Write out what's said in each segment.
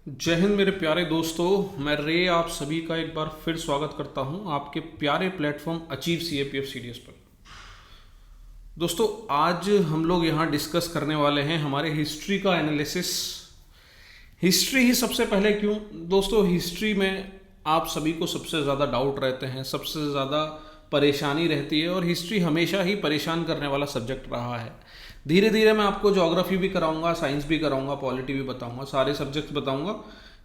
जय हिंद मेरे प्यारे दोस्तों। मैं रे आप सभी का एक बार फिर स्वागत करता हूं आपके प्यारे प्लेटफॉर्म अचीव सीएपीएफ सीडीएस पर। दोस्तों आज हम लोग यहां डिस्कस करने वाले हैं हमारे हिस्ट्री का एनालिसिस। हिस्ट्री ही सबसे पहले क्यों दोस्तों? हिस्ट्री में आप सभी को सबसे ज़्यादा डाउट रहते हैं, सबसे ज़्यादा परेशानी रहती है और हिस्ट्री हमेशा ही परेशान करने वाला सब्जेक्ट रहा है। धीरे धीरे मैं आपको ज्योग्राफी भी कराऊंगा, साइंस भी कराऊंगा, पॉलिटी भी बताऊंगा, सारे सब्जेक्ट्स बताऊंगा।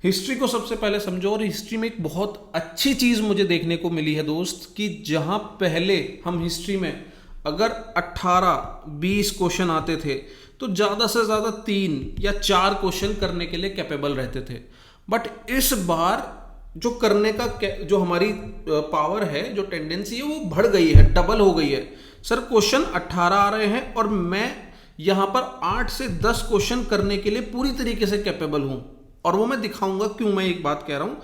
हिस्ट्री को सबसे पहले समझो। और हिस्ट्री में एक बहुत अच्छी चीज़ मुझे देखने को मिली है दोस्त कि जहां पहले हम हिस्ट्री में अगर 18-20 क्वेश्चन आते थे तो ज़्यादा से ज़्यादा 3 या 4 क्वेश्चन करने के लिए कैपेबल रहते थे। बट इस बार जो करने का जो हमारी पावर है, जो टेंडेंसी है, वो बढ़ गई है, डबल हो गई है। सर क्वेश्चन 18 आ रहे हैं और मैं यहां पर 8 से 10 क्वेश्चन करने के लिए पूरी तरीके से कैपेबल हूं और वो मैं दिखाऊंगा क्यों मैं एक बात कह रहा हूं।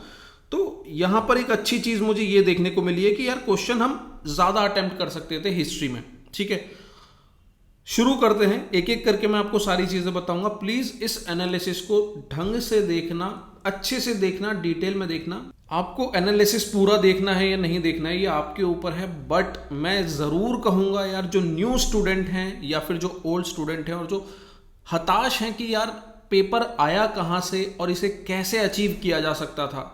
तो यहां पर एक अच्छी चीज मुझे ये देखने को मिली है कि यार क्वेश्चन हम ज्यादा अटेम्प्ट कर सकते थे हिस्ट्री में। ठीक है, शुरू करते हैं। एक एक करके मैं आपको सारी चीजें बताऊंगा। प्लीज इस एनालिसिस को ढंग से देखना, अच्छे से देखना, डिटेल में देखना। आपको एनालिसिस पूरा देखना है या नहीं देखना है ये आपके ऊपर है, बट मैं जरूर कहूंगा यार जो न्यू स्टूडेंट हैं या फिर जो ओल्ड स्टूडेंट हैं और जो हताश हैं कि यार पेपर आया कहां से और इसे कैसे अचीव किया जा सकता था,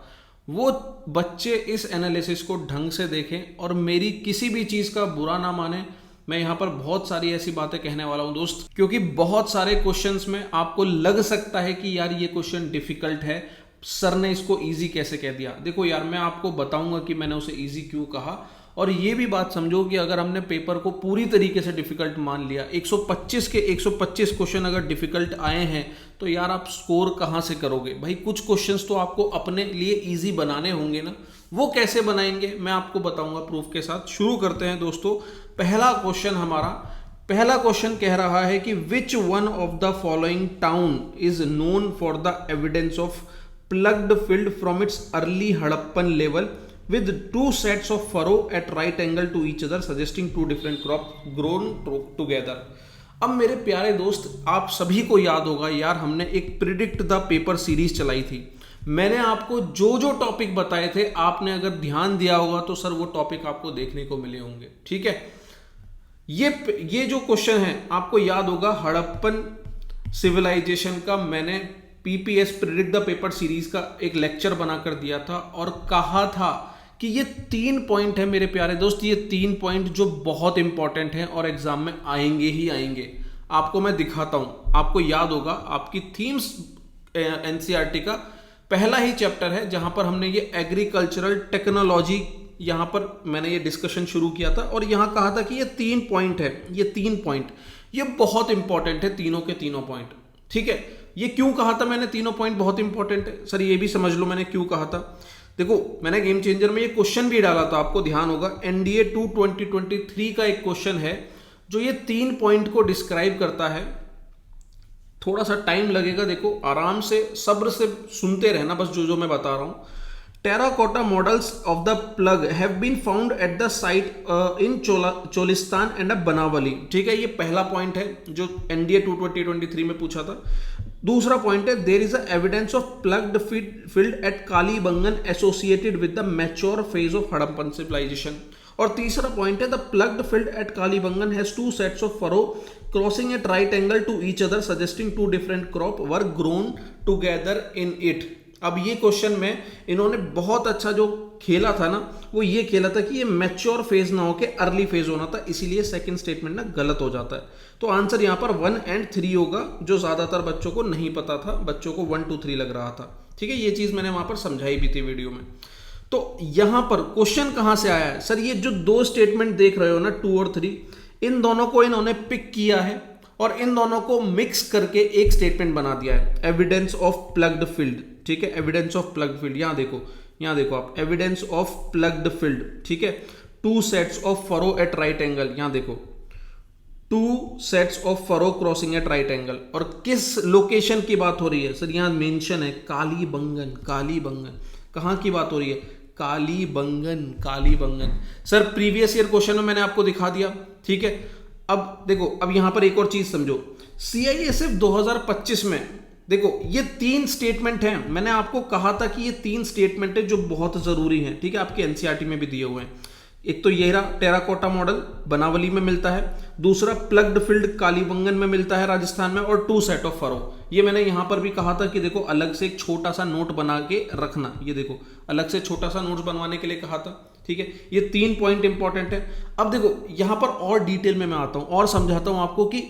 वो बच्चे इस एनालिसिस को ढंग से देखें और मेरी किसी भी चीज का बुरा ना माने। मैं यहां पर बहुत सारी ऐसी बातें कहने वाला हूं दोस्त, क्योंकि बहुत सारे क्वेश्चंस में आपको लग सकता है कि यार ये क्वेश्चन डिफिकल्ट है, सर ने इसको इजी कैसे कह दिया। देखो यार मैं आपको बताऊंगा कि मैंने उसे इजी क्यों कहा। और ये भी बात समझो कि अगर हमने पेपर को पूरी तरीके से डिफिकल्ट मान लिया, 125 के 125 क्वेश्चन अगर डिफिकल्ट आए हैं तो यार आप स्कोर कहां से करोगे भाई? कुछ क्वेश्चंस तो आपको अपने लिए इजी बनाने होंगे ना। वो कैसे बनाएंगे मैं आपको बताऊंगा प्रूफ के साथ। शुरू करते हैं दोस्तों। पहला क्वेश्चन कह रहा है कि विच one of the following town is known for the evidence of plugged field from its early Harappan level with two sets of furrow at right angle to each other suggesting two different crops grown together। अब मेरे प्यारे दोस्त आप सभी को याद होगा यार हमने एक प्रिडिक्ट द पेपर सीरीज चलाई थी। मैंने आपको जो जो टॉपिक बताए थे आपने अगर ध्यान दिया होगा तो सर वो टॉपिक आपको देखने को मिले होंगे। ठीक है, ये जो क्वेश्चन है आपको याद होगा हड़प्पन सिविलाइजेशन का मैंने PPS predict the paper series का एक लेक्चर बनाकर दिया था और कहा था कि ये 3 पॉइंट है मेरे प्यारे दोस्त, ये 3 पॉइंट जो बहुत इंपॉर्टेंट हैं और एग्जाम में आएंगे ही आएंगे। आपको मैं दिखाता हूं। आपको याद होगा आपकी थीम्स एनसीईआरटी का पहला ही चैप्टर है जहां पर हमने ये एग्रीकल्चरल टेक्नोलॉजी यहां पर मैंने ये डिस्कशन शुरू किया था और यहां कहा था कि ये 3 पॉइंट है, ये 3 पॉइंट ये बहुत इंपॉर्टेंट है, तीनों के तीनों पॉइंट। ठीक है, ये क्यों कहा था मैंने तीनों पॉइंट बहुत इंपॉर्टेंट है? सर ये भी समझ लो मैंने क्यों कहा था। देखो मैंने गेम चेंजर में ये क्वेश्चन भी डाला था, आपको ध्यान होगा। एनडीए 2 2023 का एक क्वेश्चन है जो ये 3 पॉइंट को डिस्क्राइब करता है। थोड़ा सा टाइम लगेगा, देखो आराम से सब्र से सुनते रहना बस जो जो मैं बता रहा हूं। Terracotta models of the plough have been found at the site in Cholistan and Banawali. ठीक है, ये पहला पॉइंट है जो एनडीए 2 2023 में पूछा था। दूसरा पॉइंट है there is a evidence of ploughed field at Kalibangan associated with the mature phase of Harappan civilisation. और तीसरा पॉइंट है the ploughed field at Kalibangan has 2 sets of furrow crossing at right angle to each other suggesting 2 different crop were grown together in it. अब ये question में इन्होंने बहुत अच्छा जो खेला था ना, वो ये खेला था कि ये मैच्योर फेज ना होके अर्ली फेज होना था, इसीलिए सेकंड स्टेटमेंट ना गलत हो जाता है। तो आंसर यहां पर 1 और 3 होगा, जो ज्यादातर बच्चों को नहीं पता था, बच्चों को 1 2 3 लग रहा था। ठीक है, ये चीज मैंने वहां पर समझाई भी थी वीडियो में। तो यहां पर क्वेश्चन कहां से आया है? सर ये जो 2 स्टेटमेंट देख रहे हो ना 2 और 3, इन दोनों को इन्होंने पिक किया है और इन दोनों को मिक्स करके एक स्टेटमेंट बना दिया है, एविडेंस ऑफ प्लग्ड फील्ड। ठीक है, एविडेंस ऑफ प्लग्ड फील्ड, यहां देखो आप, एविडेंस ऑफ प्लग्ड फील्ड। ठीक है, 2 sets of furrow at right angle, यहां देखो 2 sets of furrow crossing at right angle. और किस लोकेशन की बात हो रही है? सर यहां मेंशन है कालीबंगन। कालीबंगन कहां की बात हो रही है? Kalibangan. Sir previous year question में मैंने आपको दिखा दिया। ठीक है, अब देखो, अब यहां पर एक और चीज समझो। सीआईएसएफ 2025 में देखो ये 3 स्टेटमेंट हैं, मैंने आपको कहा था कि ये 3 स्टेटमेंट है जो बहुत जरूरी हैं, ठीक है, आपके एनसीईआरटी में भी दिए हुए हैं। एक तो ये रहा टेराकोटा मॉडल बनावली में मिलता है, दूसरा प्लग्ड फील्ड कालीबंगन में मिलता है राजस्थान में, और 2 सेट ऑफ फरो। ये मैंने यहां पर भी कहा था कि देखो अलग से एक छोटा सा नोट बना के रखना, ये देखो अलग से छोटा सा नोट्स बनवाने के लिए कहा था, ठीक है। ये 3 पॉइंट इंपॉर्टेंट है। अब देखो यहां पर और डिटेल में मैं आता हूं और समझाता हूं आपको कि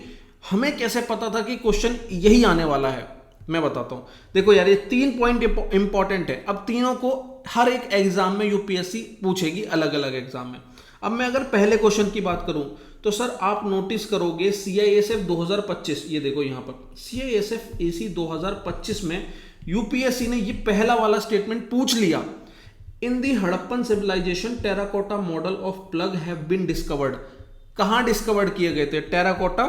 हमें कैसे पता था कि क्वेश्चन यही आने वाला है, मैं बताता हूं। देखो यार ये 3 पॉइंट इंपॉर्टेंट है। अब तीनों को हर एक एग्जाम में यूपीएससी पूछेगी, अलग अलग एग्जाम में। अब मैं अगर पहले क्वेश्चन की बात करूं तो सर आप नोटिस करोगे सीआईएसएफ 2025, ये देखो यहां पर सीआईएसएफ एसी 2025 में यूपीएससी ने ये पहला वाला स्टेटमेंट पूछ लिया। In the Harappan civilisation terracotta model of plough have been discovered. कहां डिस्कवर्ड किए गए थे टेराकोटा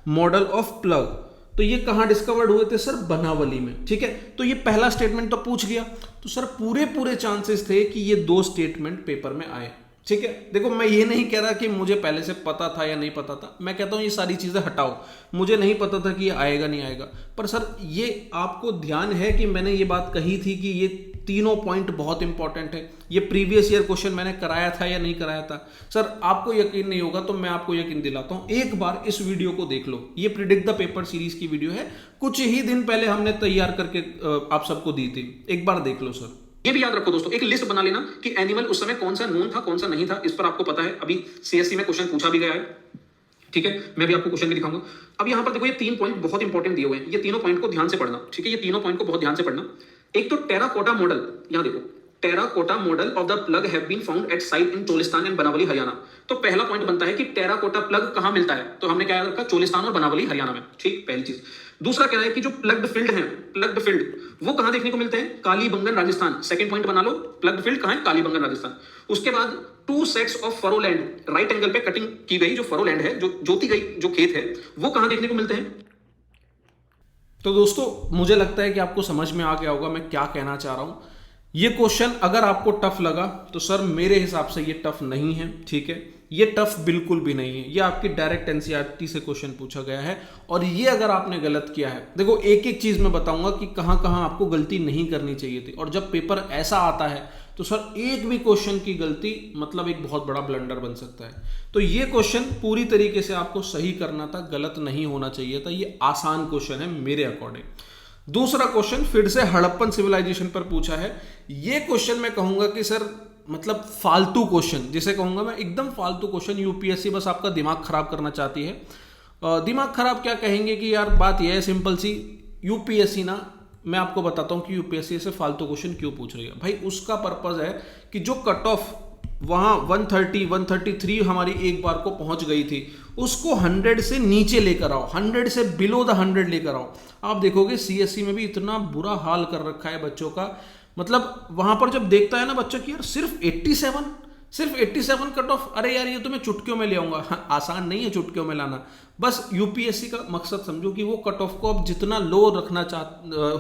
मॉडल ऑफ प्लग? तो ये कहां डिस्कवर्ड हुए थे सर? बनावली में, ठीक है। तो ये पहला स्टेटमेंट तो पूछ गया, तो सर पूरे चांसेस थे कि ये 2 स्टेटमेंट पेपर में आए, ठीक है। देखो मैं ये नहीं कह रहा कि मुझे पहले से पता था या नहीं पता था, मैं कहता हूं ये सारी चीजें हटाओ, मुझे नहीं पता था कि ये आएगा नहीं आएगा, पर सर ये आपको ध्यान है कि मैंने ये बात कही थी कि ये तीनों पॉइंट बहुत इंपॉर्टेंट है। ये प्रीवियस ईयर क्वेश्चन मैंने कराया था या नहीं कराया था? सर आपको यकीन नहीं होगा तो मैं आपको यकीन दिलाता हूं, एक बार इस वीडियो को देख लो। ये प्रिडिक्ट द पेपर सीरीज की वीडियो है, कुछ ही दिन पहले हमने तैयार करके आप सबको दी थी, एक बार देख लो सर। ये भी याद रखो दोस्तों, एक लिस्ट बना लेना कि एनिमल उस समय कौन सा नोन था कौन सा नहीं था, इस पर आपको पता है। अभी सीएससी में क्वेश्चन पूछा भी गया है, ठीक है, मैं भी आपको क्वेश्चन भी दिखाऊंगा। अब यहां पर देखो ये 3 पॉइंट बहुत इंपॉर्टेंट दिए हुए हैं, ये तीनों पॉइंट को ध्यान से पढ़ना, ठीक है। ये तीनों पॉइंट को बहुत ध्यान से पढ़ना। एक तो टेराकोटा मॉडल, यहां देखो terracotta model of the plough have been found at site in Cholistan and Banawali Haryana. तो पहला पॉइंट बनता है कि टेराकोटा प्लग कहां मिलता है, तो हमने क्या याद रखा? चोलिस्तान और बनावली हरियाणा में, ठीक, पहली चीज। दूसरा क्या है कि जो प्लग्ड फील्ड है, प्लग्ड फील्ड वो कहां देखने को मिलते हैं? कालीबंगन राजस्थान। सेकंड पॉइंट बना लो, प्लग्ड फील्ड कहां है? कालीबंगन राजस्थान। उसके बाद 2 sets of furrow land, right angle पे कटिंग की गई जो फरो लैंड है, जो जोती गई जो खेत है, वो कहां देखने को मिलते हैं? तो दोस्तों मुझे लगता है कि आपको समझ में आ गया होगा मैं क्या कहना चाह रहा हूं। ये क्वेश्चन अगर आपको टफ लगा तो सर मेरे हिसाब से ये टफ नहीं है, ठीक है, ये टफ बिल्कुल भी नहीं है। ये आपकी डायरेक्ट एनसीईआरटी से क्वेश्चन पूछा गया है, और ये अगर आपने गलत किया है, देखो एक एक चीज मैं बताऊंगा कि कहां कहां आपको गलती नहीं करनी चाहिए थी। और जब पेपर ऐसा आता है तो सर एक भी क्वेश्चन की गलती मतलब एक बहुत बड़ा ब्लंडर बन सकता है। तो ये क्वेश्चन पूरी तरीके से आपको सही करना था, गलत नहीं होना चाहिए था। ये आसान क्वेश्चन है मेरे अकॉर्डिंग। दूसरा क्वेश्चन फिर से हड़प्पन सिविलाइजेशन पर पूछा है। ये क्वेश्चन मैं कहूंगा कि सर मतलब फालतू क्वेश्चन, जिसे कहूंगा मैं एकदम फालतू क्वेश्चन। यूपीएससी बस आपका दिमाग खराब करना चाहती है। दिमाग खराब क्या कहेंगे कि यार बात यह है सिंपल सी, यूपीएससी ना, मैं आपको बताता हूं कि यूपीएससी से फालतू क्वेश्चन क्यों पूछ रही है। भाई उसका पर्पज है कि जो कट ऑफ वहां 130 133 हमारी एक बार को पहुंच गई थी, उसको 100 से नीचे लेकर आओ, 100 से बिलो द 100 लेकर आओ। आप देखोगे सीएससी में भी इतना बुरा हाल कर रखा है बच्चों का, मतलब वहां पर जब देखता है ना बच्चा कि यार सिर्फ 87 कट ऑफ, अरे यार ये तो मैं चुटकियों में ले आऊंगा। हाँ, आसान नहीं है चुटकियों में लाना। बस यूपीएससी का मकसद समझो कि वो कट ऑफ को अब जितना लो रखना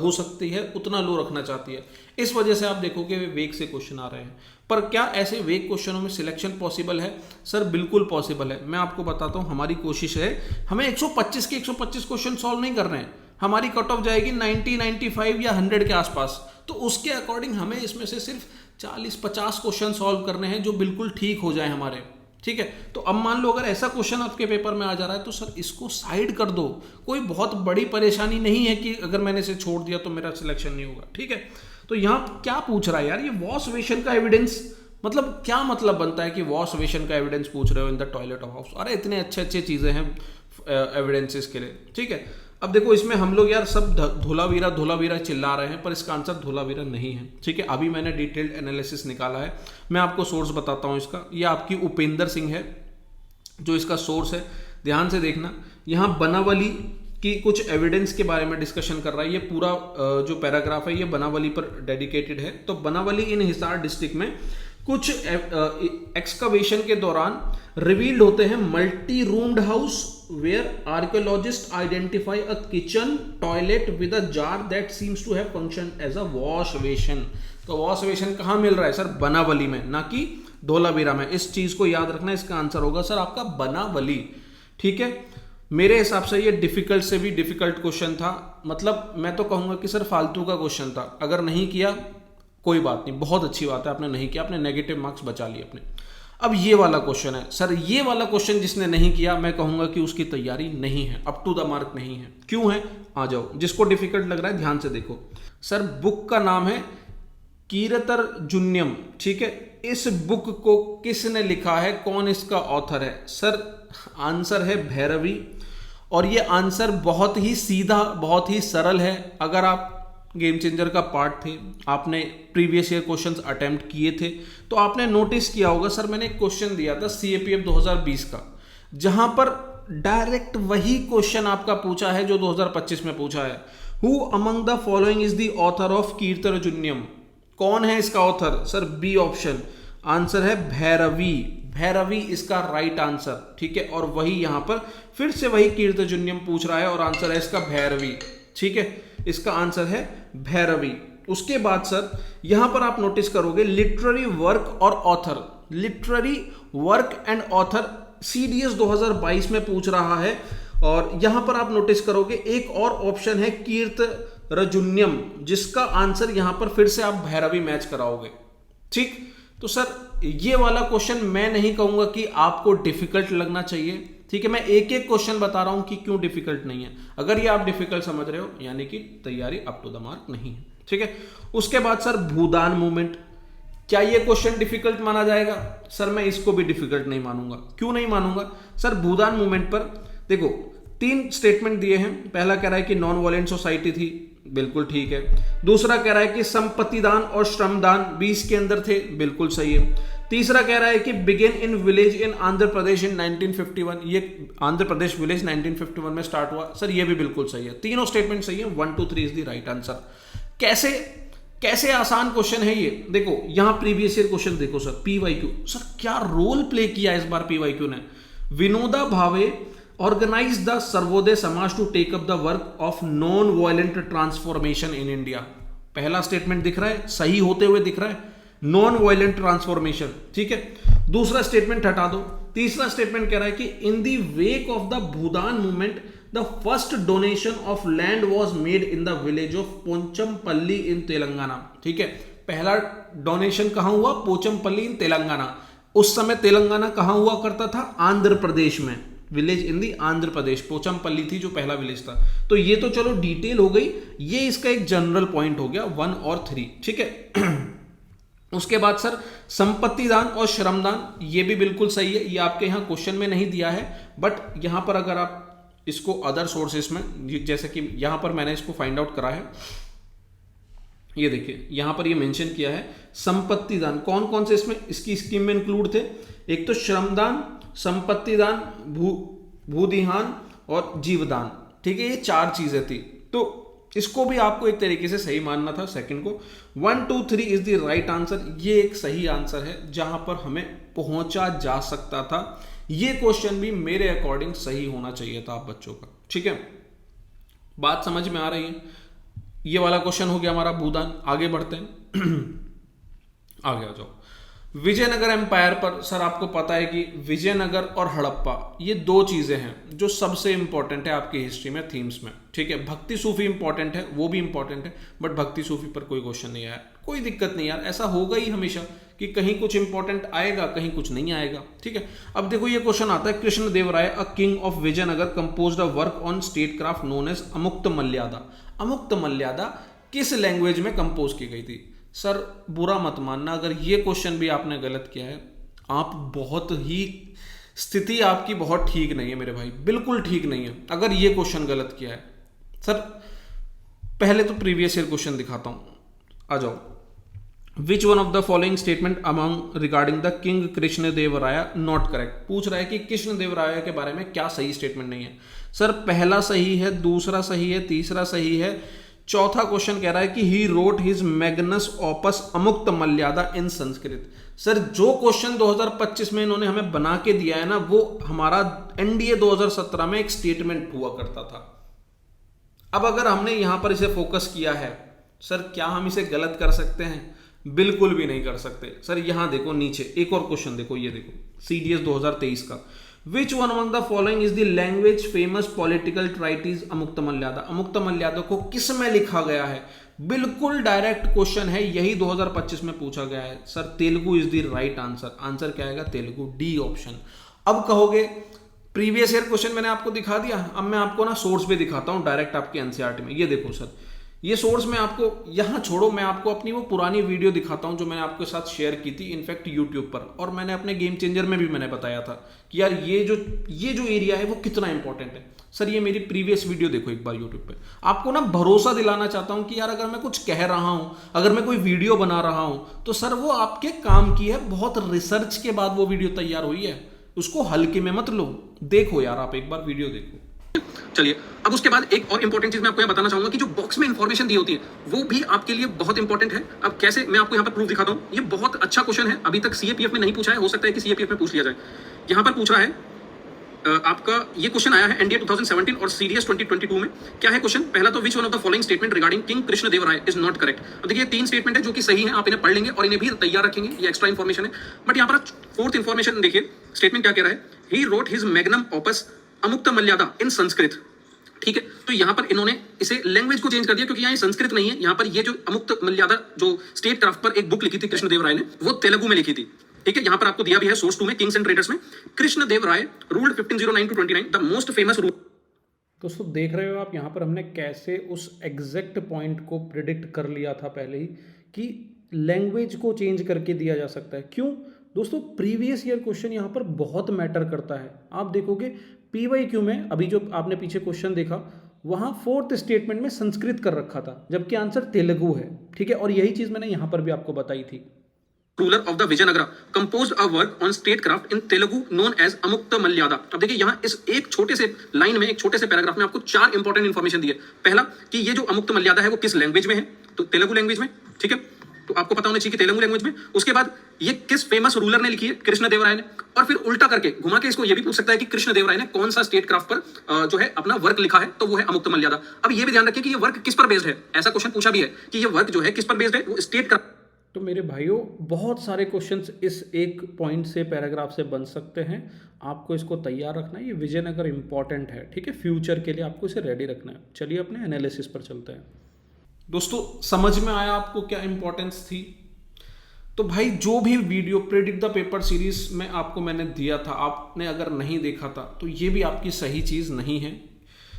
हो सकती है उतना लो रखना चाहती है। इस वजह से आप देखोगे वेग से क्वेश्चन आ रहे हैं। पर क्या ऐसे वेग क्वेश्चनों में सिलेक्शन पॉसिबल है? सर बिल्कुल पॉसिबल है। मैं आपको बताता हूं, हमारी कोशिश है, हमें 125 के 125 क्वेश्चन सॉल्व नहीं कर रहे हैं। हमारी कट ऑफ जाएगी 90, 95 या 100 के आसपास। तो उसके अकॉर्डिंग हमें इसमें से सिर्फ 40-50 क्वेश्चन सॉल्व करने हैं जो बिल्कुल ठीक हो जाए हमारे, ठीक है। तो अब मान लो अगर ऐसा क्वेश्चन आपके पेपर में आ जा रहा है तो सर इसको साइड कर दो। कोई बहुत बड़ी परेशानी नहीं है कि अगर मैंने इसे छोड़ दिया तो मेरा सिलेक्शन नहीं होगा, ठीक है। तो यहाँ क्या पूछ रहा है यार, ये वॉश बेसिन का एविडेंस, मतलब क्या मतलब बनता है कि वॉश बेसिन का एविडेंस पूछ रहे हो in the toilet of house? अरे इतने अच्छे अच्छे चीजें हैं एविडेंसेस के लिए, ठीक है। अब देखो इसमें हम लोग यार सब धोलावीरा चिल्ला रहे हैं, पर इसका आंसर धोलावीरा नहीं है, ठीक है। अभी मैंने डिटेल्ड एनालिसिस निकाला है, मैं आपको सोर्स बताता हूं इसका। ये आपकी उपेंद्र सिंह है जो इसका सोर्स है, ध्यान से देखना। यहाँ बनावली की कुछ एविडेंस के बारे में डिस्कशन कर रहा है। ये पूरा जो पैराग्राफ है ये बनावली पर डेडिकेटेड है। तो बनावली इन हिसार डिस्ट्रिक्ट में कुछ एक्सकवेशन के दौरान रिवील्ड होते हैं multi roomed house where archaeologist identify a kitchen toilet with a jar that seems to have function as a wash basin. तो वॉश बेसिन कहां मिल रहा है सर? बनावली में, ना कि धोलावीरा में। इस चीज को याद रखना, इसका आंसर होगा सर आपका बनावली, ठीक है। मेरे हिसाब से ये डिफिकल्ट से भी डिफिकल्ट क्वेश्चन था। मतलब मैं तो कहूंगा कि सर फालतू का क्वेश्चन था। अगर नहीं किया कोई बात नहीं, बहुत अच्छी बात है, आपने नहीं किया, आपने नेगेटिव मार्क्स बचा लिए अपने। अब ये वाला क्वेश्चन है सर, ये वाला क्वेश्चन जिसने नहीं किया मैं कहूंगा कि उसकी तैयारी नहीं है, अप टू द मार्क नहीं है। क्यों है, आ जाओ। जिसको डिफिकल्ट लग रहा है ध्यान से देखो। सर बुक का नाम है कीरतर्जुन्यम, ठीक है। इस बुक को किसने लिखा है, कौन इसका ऑथर है? सर आंसर है भैरवी। और ये आंसर बहुत ही सीधा, बहुत ही सरल है। अगर आप गेम चेंजर का पार्ट थे, आपने प्रीवियस ईयर क्वेश्चंस अटेम्प्ट किए थे, तो आपने नोटिस किया होगा सर मैंने एक क्वेश्चन दिया था सीएपीएफ 2020 का, जहां पर डायरेक्ट वही क्वेश्चन आपका पूछा है जो 2025 में पूछा है। Who among the following is the author of Kiratarjuniyam? कौन है इसका author? Sir B option, answer है भैरवी। भैरवी इसका राइट आंसर, ठीक है। और वही यहां पर फिर से वही कीर्तजुन्यम पूछ रहा है और आंसर है इसका भैरवी, ठीक है। इसका आंसर है भैरवी। उसके बाद सर यहां पर आप नोटिस करोगे लिटरेरी वर्क और author, literary work and author CDS 2022 में पूछ रहा है। और यहां पर आप नोटिस करोगे एक और ऑप्शन है कीर्तरजुन्यम, जिसका आंसर यहां पर फिर से आप भैरवी मैच कराओगे, ठीक। तो सर ये वाला क्वेश्चन मैं नहीं कहूंगा कि आपको डिफिकल्ट लगना चाहिए, ठीक है। मैं एक एक क्वेश्चन बता रहा हूं कि क्यों डिफिकल्ट नहीं है। अगर ये आप डिफिकल्ट समझ रहे हो यानी कि तैयारी अप टू द मार्क नहीं है, ठीक है। उसके बाद सर भूदान मूवमेंट, क्या ये क्वेश्चन डिफिकल्ट माना जाएगा? सर मैं इसको भी डिफिकल्ट नहीं मानूंगा। क्यों नहीं मानूंगा? सर भूदान मूवमेंट पर देखो 3 स्टेटमेंट दिए हैं। पहला कह रहा है कि नॉन वायलेंट सोसाइटी थी, बिल्कुल ठीक है। दूसरा कह रहा है कि संपत्ति दान और श्रमदान 20 के अंदर थे, बिल्कुल सही है। तीसरा कह रहा है कि begin in village in Andhra Pradesh in 1951, ये आंध्र प्रदेश विलेज 1951 में स्टार्ट हुआ, सर ये भी बिल्कुल सही है। तीनों स्टेटमेंट सही है, 1 2 3 इज द राइट आंसर। कैसे कैसे आसान क्वेश्चन है ये, देखो यहां प्रीवियस ईयर क्वेश्चन देखो सर, पीवाईक्यू। सर क्या रोल प्ले किया इस बार पीवाईक्यू ने। विनोदा भावे organise the Sarvodaya Samaj to take up the work of non violent transformation in India. पहला स्टेटमेंट दिख रहा है, सही होते हुए दिख रहा है, नॉन वायलेंट ट्रांसफॉर्मेशन, ठीक है। दूसरा स्टेटमेंट हटा दो। तीसरा स्टेटमेंट कह रहा है कि in the wake of the Bhoodan movement the first donation of land was made in the village of Pochampally in Telangana, ठीक है। पहला डोनेशन कहां हुआ? पोचमपल्ली इन तेलंगाना। उस समय तेलंगाना कहां हुआ करता था? आंध्र प्रदेश में, विलेज इन दी आंध्र प्रदेश, पोचमपल्ली थी जो पहला विलेज था। तो ये तो चलो डिटेल हो गई, ये इसका एक जनरल पॉइंट हो गया 1 और 3, ठीक है। उसके बाद सर संपत्ति दान और श्रमदान, ये भी बिल्कुल सही है। ये आपके यहां क्वेश्चन में नहीं दिया है, बट यहां पर अगर आप इसको अदर सोर्सेस में, जैसे कि यहां पर मैंने इसको फाइंड आउट करा है, ये देखिए यहां पर ये मेंशन किया है संपत्ति दान। कौन कौन से इसमें इसकी स्कीम में इंक्लूड थे? एक तो श्रमदान, संपत्ति दान, भूदिहान और जीवदान, ठीक है। ये 4 चीजें थी, तो इसको भी आपको एक तरीके से सही मानना था। सेकंड को 1 2 3 इज द राइट आंसर। ये एक सही आंसर है जहां पर हमें पहुंचा जा सकता था। ये क्वेश्चन भी मेरे अकॉर्डिंग सही होना चाहिए था आप बच्चों का, ठीक है। बात समझ में आ रही है? ये वाला क्वेश्चन हो गया हमारा भूदान। आगे बढ़ते हैं आगे आ जाओ। विजयनगर एम्पायर पर सर आपको पता है कि विजयनगर और हड़प्पा ये 2 चीजें हैं जो सबसे इंपॉर्टेंट है आपकी हिस्ट्री में, थीम्स में, ठीक है। भक्ति सूफी इंपॉर्टेंट है, वो भी इंपॉर्टेंट है, बट भक्ति सूफी पर कोई क्वेश्चन नहीं आया। कोई दिक्कत नहीं यार, ऐसा होगा ही हमेशा कि कहीं कुछ इंपॉर्टेंट आएगा, कहीं कुछ नहीं आएगा, ठीक है। अब देखो ये क्वेश्चन आता है, Krishna Deva Raya a king of Vijayanagar composed a work on statecraft known as Amukta Malyada. Amukta Malyada किस लैंग्वेज में कंपोज की गई थी? सर बुरा मत मानना अगर ये क्वेश्चन भी आपने गलत किया है, आप बहुत ही स्थिति आपकी बहुत ठीक नहीं है मेरे भाई, बिल्कुल ठीक नहीं है अगर ये क्वेश्चन गलत किया है। सर पहले तो प्रीवियस ईयर क्वेश्चन दिखाता हूं, आ जाओ। Which one of the following statement among regarding the king Krishna Deva Raya not correct? पूछ रहा है कि कृष्ण देव राय के बारे में क्या सही स्टेटमेंट नहीं है। सर पहला सही है, दूसरा सही है, तीसरा सही है, चौथा क्वेश्चन कह रहा है कि he wrote his magnum opus Amukta Malyada in Sanskrit. Sir जो क्वेश्चन 2025 में इन्होंने हमें बना के दिया है ना, वो हमारा एनडीए 2017 में एक स्टेटमेंट हुआ करता था। अब अगर हमने यहां पर इसे फोकस किया है, सर क्या हम इसे गलत कर सकते हैं? बिल्कुल भी नहीं कर सकते। सर यहां देखो नीचे एक और क्वेश्चन देखो, ये देखो सीडीएस 2023 का, which one among the following is the language famous political treatise Amuktamalyada. Amuktamalyada को किस में लिखा गया है? बिल्कुल डायरेक्ट क्वेश्चन है, यही 2025 में पूछा गया है। Sir Telugu is the right answer. Answer क्या आएगा? Telugu, D option. अब कहोगे प्रीवियस ईयर क्वेश्चन मैंने आपको दिखा दिया, अब मैं आपको ना सोर्स भी दिखाता हूं डायरेक्ट आपके एनसीईआरटी में। ये देखो सर, ये सोर्स मैं आपको यहां छोड़ो, मैं आपको अपनी वो पुरानी वीडियो दिखाता हूं जो मैंने आपके साथ शेयर की थी इनफैक्ट यूट्यूब पर, और मैंने अपने गेम चेंजर में भी मैंने बताया था कि यार ये जो एरिया है वो कितना इंपॉर्टेंट है। सर ये मेरी प्रीवियस वीडियो देखो एक बार यूट्यूब पे। आपको ना भरोसा दिलाना चाहता हूं कि यार अगर मैं कुछ कह रहा हूं, अगर मैं कोई वीडियो बना रहा हूं, तो सर वो आपके काम की है, बहुत रिसर्च के बाद वो वीडियो तैयार हुई है, उसको हल्के में मत लो। देखो यार आप एक बार वीडियो देखो। चलिए, अब उसके बाद एक और इंपॉर्टेंट चीज मैं आपको यहाँ बताना चाहूंगा कि जो बॉक्स में इंफॉर्मेशन दी होती है वो भी आपके लिए बहुत इंपॉर्टेंट है। अब कैसे, मैं आपको यहाँ पर प्रूफ दिखाता हूँ। ये बहुत अच्छा क्वेश्चन है, अभी तक सीएपीएफ में नहीं पूछा है, हो सकता है कि सीएपीएफ में पूछ लिया जाए। यहाँ पर पूछ रहा है आपका, ये क्वेश्चन आया है एनडीए 2017 और सीडीएस 2022 में। क्या है क्वेश्चन? पहला तो which one of the following statement regarding king Krishna Deva Raya is not correct. अब देखिए 3 स्टेटमेंट है जो कि सही है, आप इन्हें पढ़ लेंगे और इन्हें भी तैयार रखेंगे, ये एक्स्ट्रा इंफॉर्मेशन है। बट यहाँ पर 4th इंफॉर्मेशन देखिए, स्टेटमेंट क्या कह रहा है? He wrote his magnum opus Amuktamalyada in Sanskrit. ठीक है, तो यहां पर इन्होंने इसे लैंग्वेज को चेंज कर दिया क्योंकि यहाँ संस्कृत नहीं है। यहाँ पर ये जो अमुक्तमाल्यादा जो स्टेट क्राफ्ट पर एक बुक लिखी थी कृष्ण देव राय ने, वो तेलुगु में लिखी थी। ठीक है, यहां पर आपको दिया भी है सोर्स 2 में, किंग्स एंड ट्रेडर्स में। Krishna Deva Raya ruled 1509 to 29, the most famous rule. दोस्तों देख रहे हो आप यहाँ पर हमने कैसे उस एग्जैक्ट पॉइंट को प्रिडिक्ट कर लिया था पहले ही कि लैंग्वेज को चेंज करके दिया जा सकता है। क्यों दोस्तों? प्रीवियस ईयर क्वेश्चन यहाँ पर बहुत मैटर करता है। आप देखोगे पीवाईक्यू में अभी जो आपने पीछे क्वेश्चन देखा, वहाँ 4th स्टेटमेंट में संस्कृत कर रखा था, जबकि आंसर तेलुगु है। ठीक है, और यही चीज मैंने यहाँ पर भी आपको बताई थी। Ruler of the Vijayanagara composed a work on statecraft in Telugu known as Amuktamalyada. अब देखिए यहाँ इस एक छोटे से लाइन में, एक छोटे से पैराग्राफ में आपको 4 इंपॉर्टेंट इंफॉर्मेशन दी है। पहला कि ये जो अमुक्तमाल्यादा है वो किस लैंग्वेज में है, तो तेलुगु लैंग्वेज में। ठीक है, तो आपको पता होना चाहिए कि तेलुगु लैंग्वेज में। उसके बाद ये किस फेमस रूलर ने लिखी है? कृष्ण देव राय ने। और फिर उल्टा करके घुमा के इसको ये भी पूछ सकता है कि कृष्ण देव राय ने कौन सा स्टेट क्राफ्ट पर जो है अपना वर्क लिखा है, तो वो है अमुक्तमाल्यादा। अब ये भी ध्यान रखिए कि ये वर्क किस पर बेस्ड है। ऐसा क्वेश्चन पूछा भी है कि ये वर्क जो है किस पर बेस्ड है, वो स्टेट क्राफ्ट। तो मेरे भाइयों बहुत सारे क्वेश्चंस इस एक पॉइंट से, पैराग्राफ से बन सकते हैं। आपको इसको तैयार रखना है, ये विजयनगर इंपॉर्टेंट है। ठीक है, फ्यूचर के लिए आपको इसे रेडी रखना है। चलिए अपने एनालिसिस पर चलते हैं। दोस्तों समझ में आया आपको क्या इंपॉर्टेंस थी? तो भाई जो भी video predict the paper series में आपको मैंने दिया था, आपने अगर नहीं देखा था तो ये भी आपकी सही चीज़ नहीं है।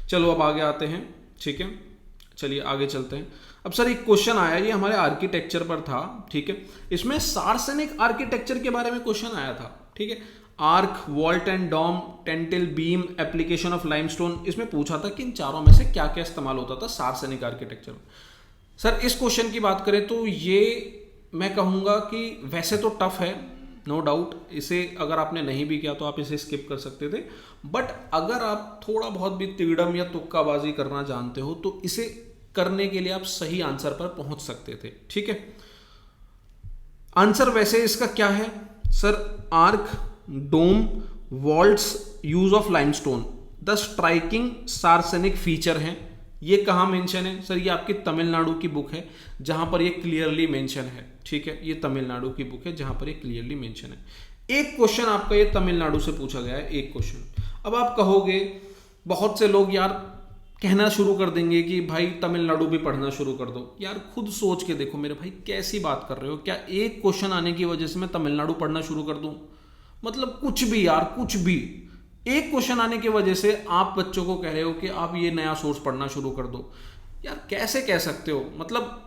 चलो अब आगे आते हैं। ठीक है, चलिए आगे चलते हैं। अब सर एक क्वेश्चन आया, ये हमारे आर्किटेक्चर पर था। ठीक है, इसमें सार्सेनिक आर्किटेक्चर के बारे में क्वेश्चन आया था। ठीक है, आर्क, वॉल्ट एंड डॉम, टेंटिल, बीम, एप्लीकेशन ऑफ लाइमस्टोन, इसमें पूछा था कि इन चारों में से क्या क्या इस्तेमाल होता था सार्सेनिक आर्किटेक्चर में। सर इस क्वेश्चन की बात करें तो ये मैं कहूँगा कि वैसे तो टफ है, नो डाउट। इसे अगर आपने नहीं भी किया तो आप इसे स्किप कर सकते थे, बट अगर आप थोड़ा बहुत भी तिगड़म या तुक्काबाजी करना जानते हो तो इसे करने के लिए आप सही आंसर पर पहुंच सकते थे। ठीक है, आंसर वैसे इसका क्या है sir? Arch, dome, vaults, use of limestone the striking Saracenic feature हैं। ये कहाँ मेंशन है सर? ये आपकी तमिलनाडु की बुक है जहां पर ये क्लियरली मेंशन है। ठीक है, ये तमिलनाडु की बुक है जहां पर ये क्लियरली मेंशन है। एक क्वेश्चन आपका ये तमिलनाडु से पूछा गया है, एक क्वेश्चन। अब आप कहोगे, बहुत से लोग यार कहना शुरू कर देंगे कि भाई तमिलनाडु भी पढ़ना शुरू कर दो। यार खुद सोच के देखो मेरे भाई, कैसी बात कर रहे हो? क्या एक क्वेश्चन आने की वजह से मैं तमिलनाडु पढ़ना शुरू कर दूं? मतलब कुछ भी यार, कुछ भी। एक क्वेश्चन आने की वजह से आप बच्चों को कह रहे हो कि आप ये नया सोर्स पढ़ना शुरू कर दो। यार कैसे कह सकते हो? मतलब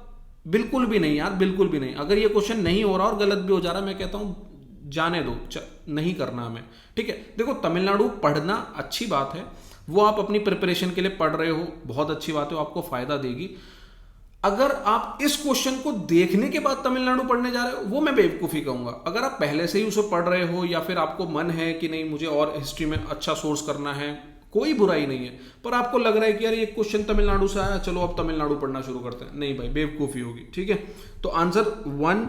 बिल्कुल भी नहीं यार, बिल्कुल भी नहीं। अगर ये क्वेश्चन नहीं हो रहा और गलत भी हो जा रहा है, मैं कहता हूं जाने दो, नहीं करना हमें। ठीक है, देखो तमिलनाडु पढ़ना अच्छी बात है, वो आप अपनी प्रिपरेशन के लिए पढ़ रहे हो, बहुत अच्छी बात है, वो आपको फायदा देगी। अगर आप इस क्वेश्चन को देखने के बाद तमिलनाडु पढ़ने जा रहे हो, वो मैं बेवकूफ़ी कहूँगा। अगर आप पहले से ही उसे पढ़ रहे हो या फिर आपको मन है कि नहीं मुझे और हिस्ट्री में अच्छा सोर्स करना है, कोई बुराई नहीं है, पर आपको लग रहा है कि यार ये क्वेश्चन तमिलनाडु से आया, चलो अब तमिलनाडु पढ़ना शुरू करते हैं, नहीं भाई बेवकूफ़ी होगी। ठीक है, तो answer 1,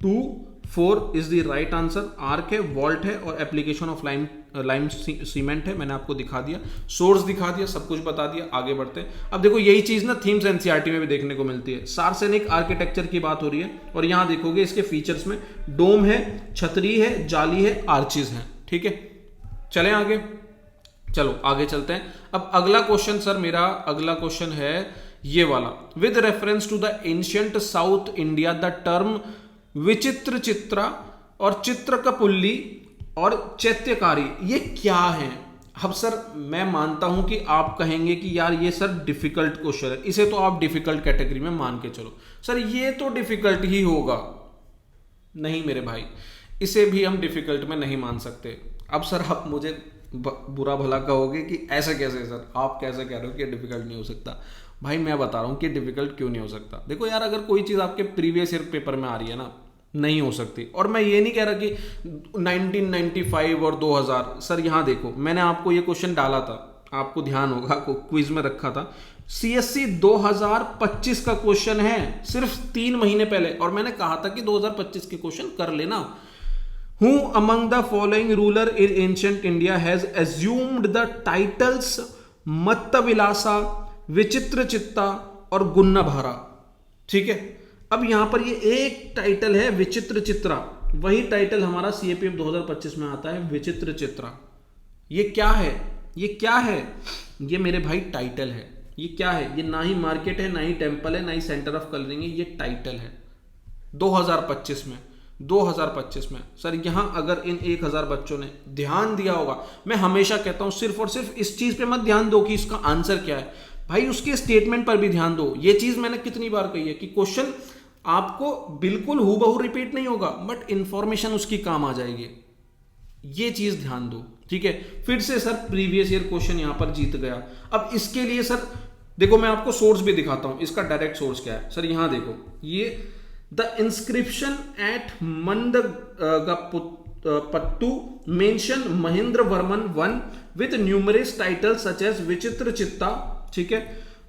2, 4 is the right answer. Arc है, वॉल्ट है और एप्लीकेशन ऑफ लाइम सीमेंट है। मैंने आपको दिखा दिया, सोर्स दिखा दिया, सब कुछ बता दिया। आगे बढ़ते हैं। अब देखो यही चीज ना थीम्स एनसीईआरटी में भी देखने को मिलती है। सार्सेनिक आर्किटेक्चर की बात हो रही है और यहां देखोगे इसके फीचर्स में डोम है, छतरी है, जाली है, आर्चेज हैं। ठीक है, चलें आगे, चलो आगे चलते हैं। अब अगला क्वेश्चन सर, मेरा अगला क्वेश्चन है ये वाला, with reference to the ancient South India the term Vichitra Chitra और चित्रकपुल्ली और चैत्यकारी ये क्या है? अब सर मैं मानता हूं कि आप कहेंगे कि यार ये सर डिफिकल्ट क्वेश्चन है, इसे तो आप डिफिकल्ट कैटेगरी में मान के चलो। सर ये तो डिफिकल्ट ही होगा। नहीं मेरे भाई, इसे भी हम डिफिकल्ट में नहीं मान सकते। अब सर आप मुझे बुरा भला कहोगे कि ऐसे कैसे सर, आप कैसे कह रहे हो कि डिफिकल्ट नहीं हो सकता? भाई मैं बता रहा हूं कि डिफिकल्ट क्यों नहीं हो सकता। देखो यार, अगर कोई चीज आपके प्रीवियस ईयर पेपर में आ रही है ना, नहीं हो सकती। और मैं ये नहीं कह रहा कि 1995 और 2000, सर यहां देखो मैंने आपको ये क्वेश्चन डाला था, आपको ध्यान होगा, क्विज में रखा था, सीएससी 2025 का क्वेश्चन है, सिर्फ 3 महीने पहले, और मैंने कहा था कि 2025 के क्वेश्चन कर लेना। Who among the following ruler in ancient India has assumed the titles मत्तविलासा, विचित्र चित्ता और गुन्नभारा? ठीक है, अब यहां पर ये एक टाइटल है विचित्र चित्रा, वही टाइटल हमारा सीएपीएफ 2025 में आता है विचित्र चित्रा। ये क्या है? ये क्या है? ये मेरे भाई टाइटल है। ये क्या है? ये ना ही मार्केट है, ना ही टेम्पल है, ना ही सेंटर ऑफ कलरिंग है, ये टाइटल है 2025 में। 2025 में सर यहां अगर इन 1000 बच्चों ने ध्यान दिया होगा, मैं हमेशा कहता हूं सिर्फ और सिर्फ इस चीज पे मत ध्यान दो कि इसका आंसर क्या है, भाई उसके स्टेटमेंट पर भी ध्यान दो। ये चीज मैंने कितनी बार कही है कि क्वेश्चन आपको बिल्कुल हूबहू रिपीट नहीं होगा, बट इंफॉर्मेशन उसकी काम आ जाएगी। ये चीज ध्यान दो, ठीक है। फिर से सर प्रीवियस ईयर क्वेश्चन यहां पर जीत गया। अब इसके लिए सर देखो मैं आपको सोर्स भी दिखाता हूं, इसका डायरेक्ट सोर्स क्या है सर। यहां देखो, ये the inscription at Mandagapattu mention Mahendra Varman one with numerous title such as Vichitrachitta, ठीक है,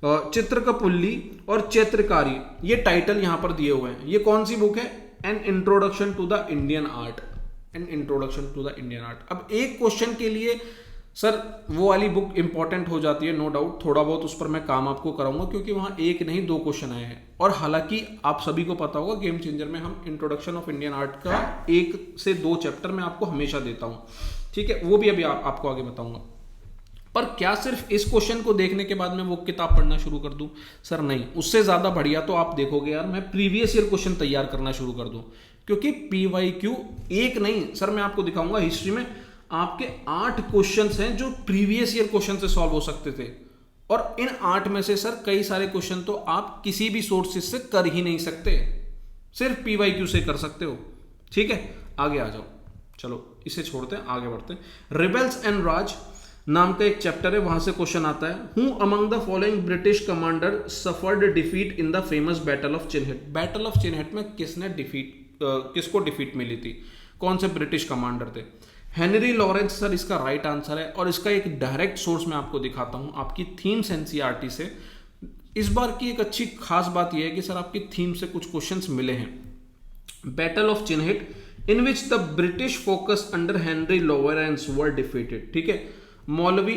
चित्रकपुल्ली और चैत्रकारी, ये टाइटल यहां पर दिए हुए हैं। ये कौन सी बुक है? An introduction to the Indian art, an introduction to the Indian art. अब एक क्वेश्चन के लिए सर वो वाली बुक इंपॉर्टेंट हो जाती है, नो डाउट, थोड़ा बहुत उस पर मैं काम आपको कराऊंगा क्योंकि वहां एक नहीं 2 क्वेश्चन आए हैं। और हालांकि आप सभी को पता होगा गेम चेंजर में हम इंट्रोडक्शन ऑफ इंडियन आर्ट का 1 से 2 चैप्टर मैं आपको हमेशा देता हूं, ठीक है, वो भी अभी आपको आगे बताऊंगा। पर क्या सिर्फ इस क्वेश्चन को देखने के बाद मैं वो किताब पढ़ना शुरू कर दूं? सर नहीं, उससे ज्यादा बढ़िया तो आप देखोगे यार मैं प्रीवियस ईयर क्वेश्चन तैयार करना शुरू कर दूं, क्योंकि PYQ एक नहीं सर, मैं आपको दिखाऊंगा हिस्ट्री में आपके 8 क्वेश्चंस हैं जो प्रीवियस ईयर क्वेश्चन से सॉल्व हो सकते थे। और इन 8 में से सर कई सारे क्वेश्चन तो आप किसी भी सोर्सेज से कर ही नहीं सकते, सिर्फ PYQ से कर सकते हो, ठीक है। आगे आ जाओ, चलो इसे छोड़ते हैं, आगे बढ़ते हैं। रिबेल्स एंड राज नाम का एक चैप्टर है, वहां से क्वेश्चन आता है, who among the following British commander suffered defeat in the famous battle of Chinhat? Battle of Chinhat में किसको डिफीट मिली थी? कौन से ब्रिटिश कमांडर थे? हेनरी लॉरेंस सर इसका राइट आंसर है। और इसका एक डायरेक्ट सोर्स मैं आपको दिखाता हूं आपकी थीम्स एनसीईआरटी से। इस बार की एक अच्छी खास बात यह है कि सर आपकी थीम से कुछ क्वेश्चंस मिले हैं। Battle of Chinhat in which the British forces under Henry Lawrence were defeated, ठीक है। मौलवी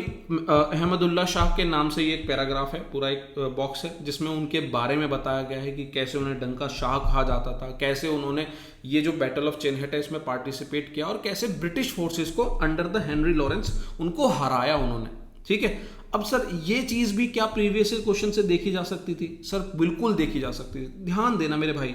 अहमदुल्ला शाह के नाम से ये एक पैराग्राफ है, पूरा एक बॉक्स है जिसमें उनके बारे में बताया गया है कि कैसे उन्हें डंका शाह कहा जाता था, कैसे उन्होंने ये जो बैटल ऑफ चिन्हिट है इसमें पार्टिसिपेट किया और कैसे ब्रिटिश फोर्सेस को अंडर द हेनरी लॉरेंस उनको हराया उन्होंने, ठीक है। अब सर ये चीज भी क्या प्रीवियस क्वेश्चन से देखी जा सकती थी? सर बिल्कुल देखी जा सकती थी, ध्यान देना मेरे भाई।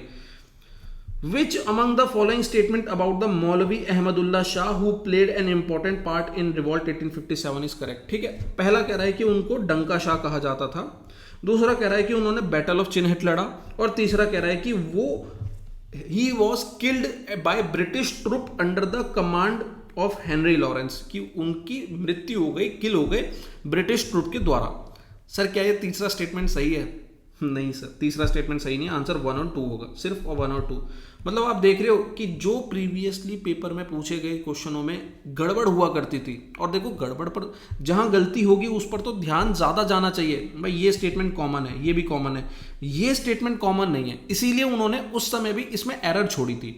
Which among the following statement about the Maulvi Ahmadullah Shah who played an important part in revolt 1857 is correct? ठीक है, पहला कह रहा है कि उनको डंका शाह कहा जाता था, दूसरा कह रहा है कि उन्होंने बैटल ऑफ चिन्हिट लड़ा, और तीसरा कह रहा है कि वो he was killed by British troop under the command of Henry Lawrence, कि उनकी मृत्यु हो गई, किल हो गए ब्रिटिश ट्रूप के द्वारा। सर क्या ये तीसरा स्टेटमेंट सही है? नहीं सर, तीसरा स्टेटमेंट सही नहीं है, आंसर 1 और 2 होगा, सिर्फ 1 और 2। मतलब आप देख रहे हो कि जो प्रीवियसली पेपर में पूछे गए क्वेश्चनों में गड़बड़ हुआ करती थी, और देखो गड़बड़ पर जहां गलती होगी उस पर तो ध्यान ज्यादा जाना चाहिए। भाई ये स्टेटमेंट कॉमन है, ये भी कॉमन है, ये स्टेटमेंट कॉमन नहीं है, इसीलिए उन्होंने उस समय भी इसमें एरर छोड़ी थी,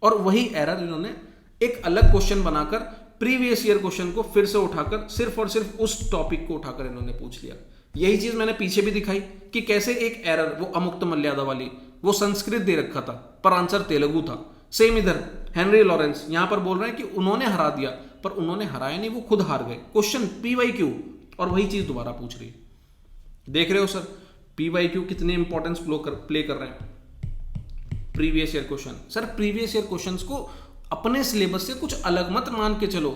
और वही एरर इन्होंने एक अलग क्वेश्चन बनाकर प्रीवियस ईयर क्वेश्चन को फिर से उठाकर सिर्फ और सिर्फ उस टॉपिक को उठाकर इन्होंने पूछ लिया। यही चीज मैंने पीछे भी दिखाई कि कैसे एक एरर, वो अमुक्त मर्यादा वाली, वो संस्कृत दे रखा था पर आंसर तेलुगु था। सेम इधर हेनरी लॉरेंस यहां पर बोल रहे हैं कि उन्होंने हरा दिया, पर उन्होंने हराया नहीं, वो खुद हार गए। क्वेश्चन PYQ और वही चीज दोबारा पूछ रही है। देख रहे हो सर PYQ कितने इंपॉर्टेंस प्ले कर रहे हैं। Previous year question, sir previous year questions को अपने सिलेबस से कुछ अलग मत मान के चलो।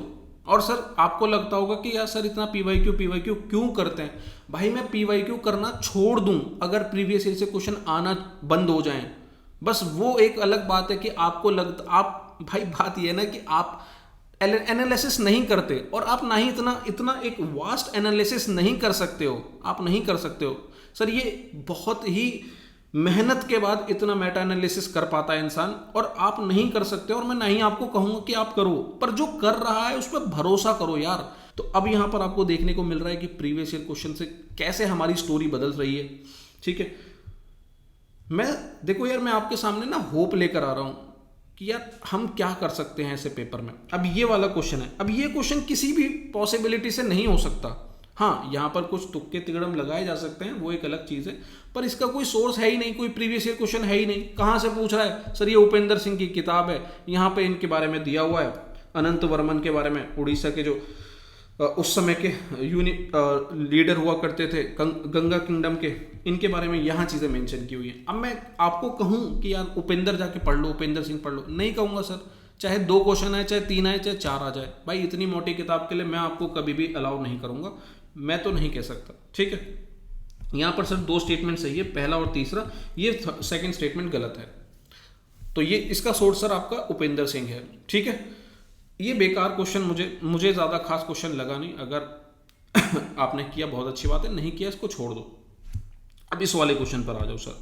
और सर आपको लगता होगा कि यार सर इतना PYQ क्यों करते हैं। भाई मैं PYQ करना छोड़ दूं अगर प्रीवियस ईयर से क्वेश्चन आना बंद हो जाएं, बस वो एक अलग बात है कि आपको लगता, आप भाई बात ये है ना कि आप एनालिसिस नहीं करते और आप ना ही इतना एक वास्ट एनालिसिस नहीं कर सकते हो, आप नहीं कर सकते हो। सर ये बहुत ही मेहनत के बाद इतना मेटा एनालिसिस कर पाता है इंसान, और आप नहीं कर सकते। और मैं नहीं आपको कहूंगा कि आप करो, पर जो कर रहा है उस पर भरोसा करो यार। तो अब यहां पर आपको देखने को मिल रहा है कि प्रीवियस ईयर क्वेश्चन से कैसे हमारी स्टोरी बदल रही है। ठीक है, मैं देखो यार, मैं आपके सामने ना होप लेकर आ रहा हूं कि यार हम क्या कर सकते हैं ऐसे पेपर में। अब ये वाला क्वेश्चन है, अब ये क्वेश्चन किसी भी पॉसिबिलिटी से नहीं हो सकता। हाँ, यहां पर कुछ तुक्के तिगड़म लगाए जा सकते हैं, वो एक अलग चीज है, पर इसका कोई सोर्स है ही नहीं, कोई प्रीवियस ईयर क्वेश्चन है ही नहीं। कहां से पूछ रहा है सर, ये उपेंद्र सिंह की किताब है, यहां पे इनके बारे में दिया हुआ है, अनंत वर्मन के बारे में, उड़ीसा के जो उस समय के लीडर हुआ करते थे गंगा किंगडम के, इनके बारे में यहाँ चीजें मेंशन की हुई है। अब मैं आपको कहूं कि यार उपेंद्र जाके पढ़ लो, उपेंद्र सिंह पढ़ लो, नहीं कहूंगा सर। चाहे 2 क्वेश्चन आए, चाहे 3 आए, चाहे 4 आ जाए, भाई इतनी मोटी किताब के लिए मैं आपको कभी भी अलाउ नहीं करूंगा, मैं तो नहीं कह सकता। ठीक है, यहां पर सर 2 स्टेटमेंट सही है, पहला और तीसरा, ये सेकंड स्टेटमेंट गलत है। तो ये इसका सोर्स सर आपका उपेंद्र सिंह है। ठीक है, ये बेकार क्वेश्चन मुझे ज्यादा खास क्वेश्चन लगा नहीं। अगर आपने किया बहुत अच्छी बात है, नहीं किया इसको छोड़ दो। अब इस वाले क्वेश्चन पर आ जाओ सर।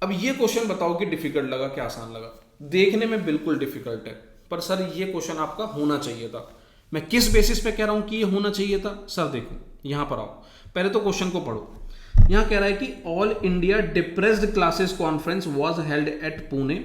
अब ये क्वेश्चन बताओ कि डिफिकल्ट लगा कि आसान लगा। देखने में बिल्कुल डिफिकल्ट है, पर सर ये क्वेश्चन आपका होना चाहिए था। मैं किस बेसिस पे कह रहा हूं कि ये होना चाहिए था सर? देखो यहां पर आओ, पहले तो क्वेश्चन को पढ़ो। यहां कह रहा है कि all India depressed classes conference was held at Pune,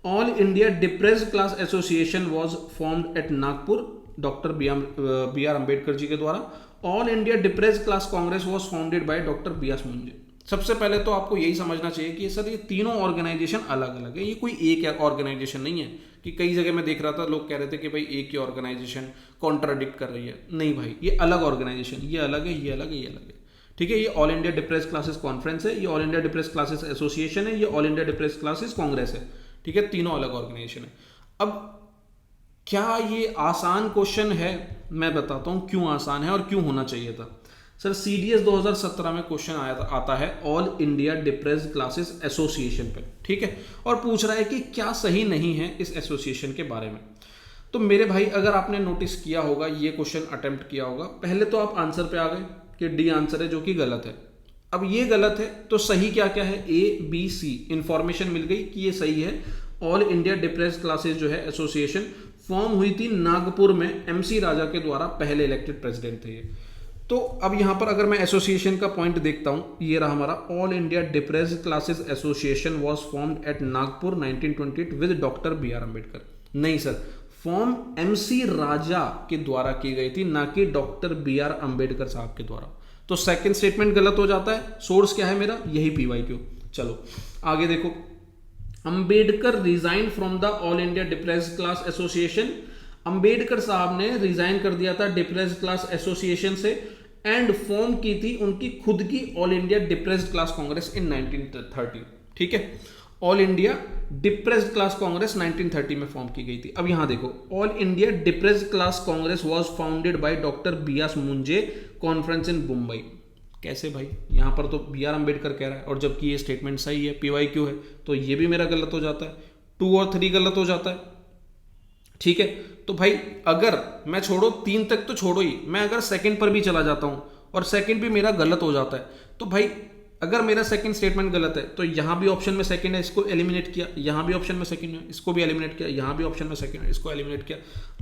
all India depressed class association was formed at Nagpur, doctor B R Ambedkar ji के द्वारा, all India depressed class congress was founded by doctor BS Moonje. सबसे पहले तो आपको यही समझना चाहिए कि सर ये तीनों ऑर्गेनाइजेशन अलग अलग है, ये कोई एक ऑर्गेनाइजेशन नहीं है कि कई जगह मैं देख रहा था लोग कह रहे थे कि भाई एक ही ऑर्गेनाइजेशन कॉन्ट्राडिक्ट कर रही है। नहीं भाई, ये अलग ऑर्गेनाइजेशन, ये अलग है, ये अलग है, ये अलग है। ठीक है, ये all India depressed classes conference है, ये all India depressed classes association है, ये all India depressed classes Congress है। ठीक है, तीनों अलग ऑर्गेनाइजेशन है। अब क्या ये आसान क्वेश्चन है? मैं बताता हूं क्यों आसान है और क्यों होना चाहिए था। सर CDS 2017 में क्वेश्चन आता है all India depressed classes association पे। ठीक है, और पूछ रहा है कि क्या सही नहीं है इस एसोसिएशन के बारे में। तो मेरे भाई, अगर आपने नोटिस किया होगा, ये क्वेश्चन अटेम्प्ट किया होगा, पहले तो आप आंसर पे आ गए कि डी आंसर है, जो कि गलत है। अब ये गलत है तो सही क्या क्या है? ABC इंफॉर्मेशन मिल गई कि ये सही है। ऑल इंडिया डिप्रेस्ड क्लासेस जो है एसोसिएशन फॉर्म हुई थी नागपुर में, MC राजा के द्वारा पहले इलेक्टेड प्रेसिडेंट थे ये। तो अब यहां पर अगर मैं एसोसिएशन का पॉइंट देखता हूं, ये रहा हमारा, all India depressed classes association was formed at Nagpur 1928 with doctor BR Ambedkar. नहीं सर, फॉर्म MC राजा के द्वारा की गई थी, ना कि डॉक्टर BR अंबेडकर साहब के द्वारा। तो सेकंड स्टेटमेंट गलत हो जाता है। सोर्स क्या है मेरा? यही PYQ। चलो आगे देखो, Ambedkar resign from the all India depressed class association. Ambedkar Sahab ने रिजाइन कर दिया था डिप्रेस्ड क्लास एसोसिएशन से एंड फॉर्म की थी उनकी खुद की all India depressed class congress in 1930। ठीक है, all India depressed class congress 1930 में फॉर्म की गई थी। अब यहां देखो, all India depressed class congress was founded by doctor BS Moonje conference in Mumbai. कैसे भाई? यहां पर तो BR अंबेडकर कह रहा है, और जबकि ये स्टेटमेंट सही है, PYQ है, तो ये भी मेरा गलत हो जाता है। 2 और 3 गलत हो जाता है। ठीक है, तो भाई अगर मैं छोड़ो 3 तक तो छोड़ो ही, मैं अगर सेकंड पर भी चला जाता हूं और सेकंड भी मेरा गलत हो जाता है, तो भाई अगर मेरा सेकंड स्टेटमेंट गलत है तो यहां भी ऑप्शन में सेकंड है, इसको एलिमिनेट किया, यहां भी ऑप्शन में सेकंड है, इसको भी एलिमिनेट किया, यहां भी ऑप्शन में सेकंड है, इसको एलिमिनेट किया,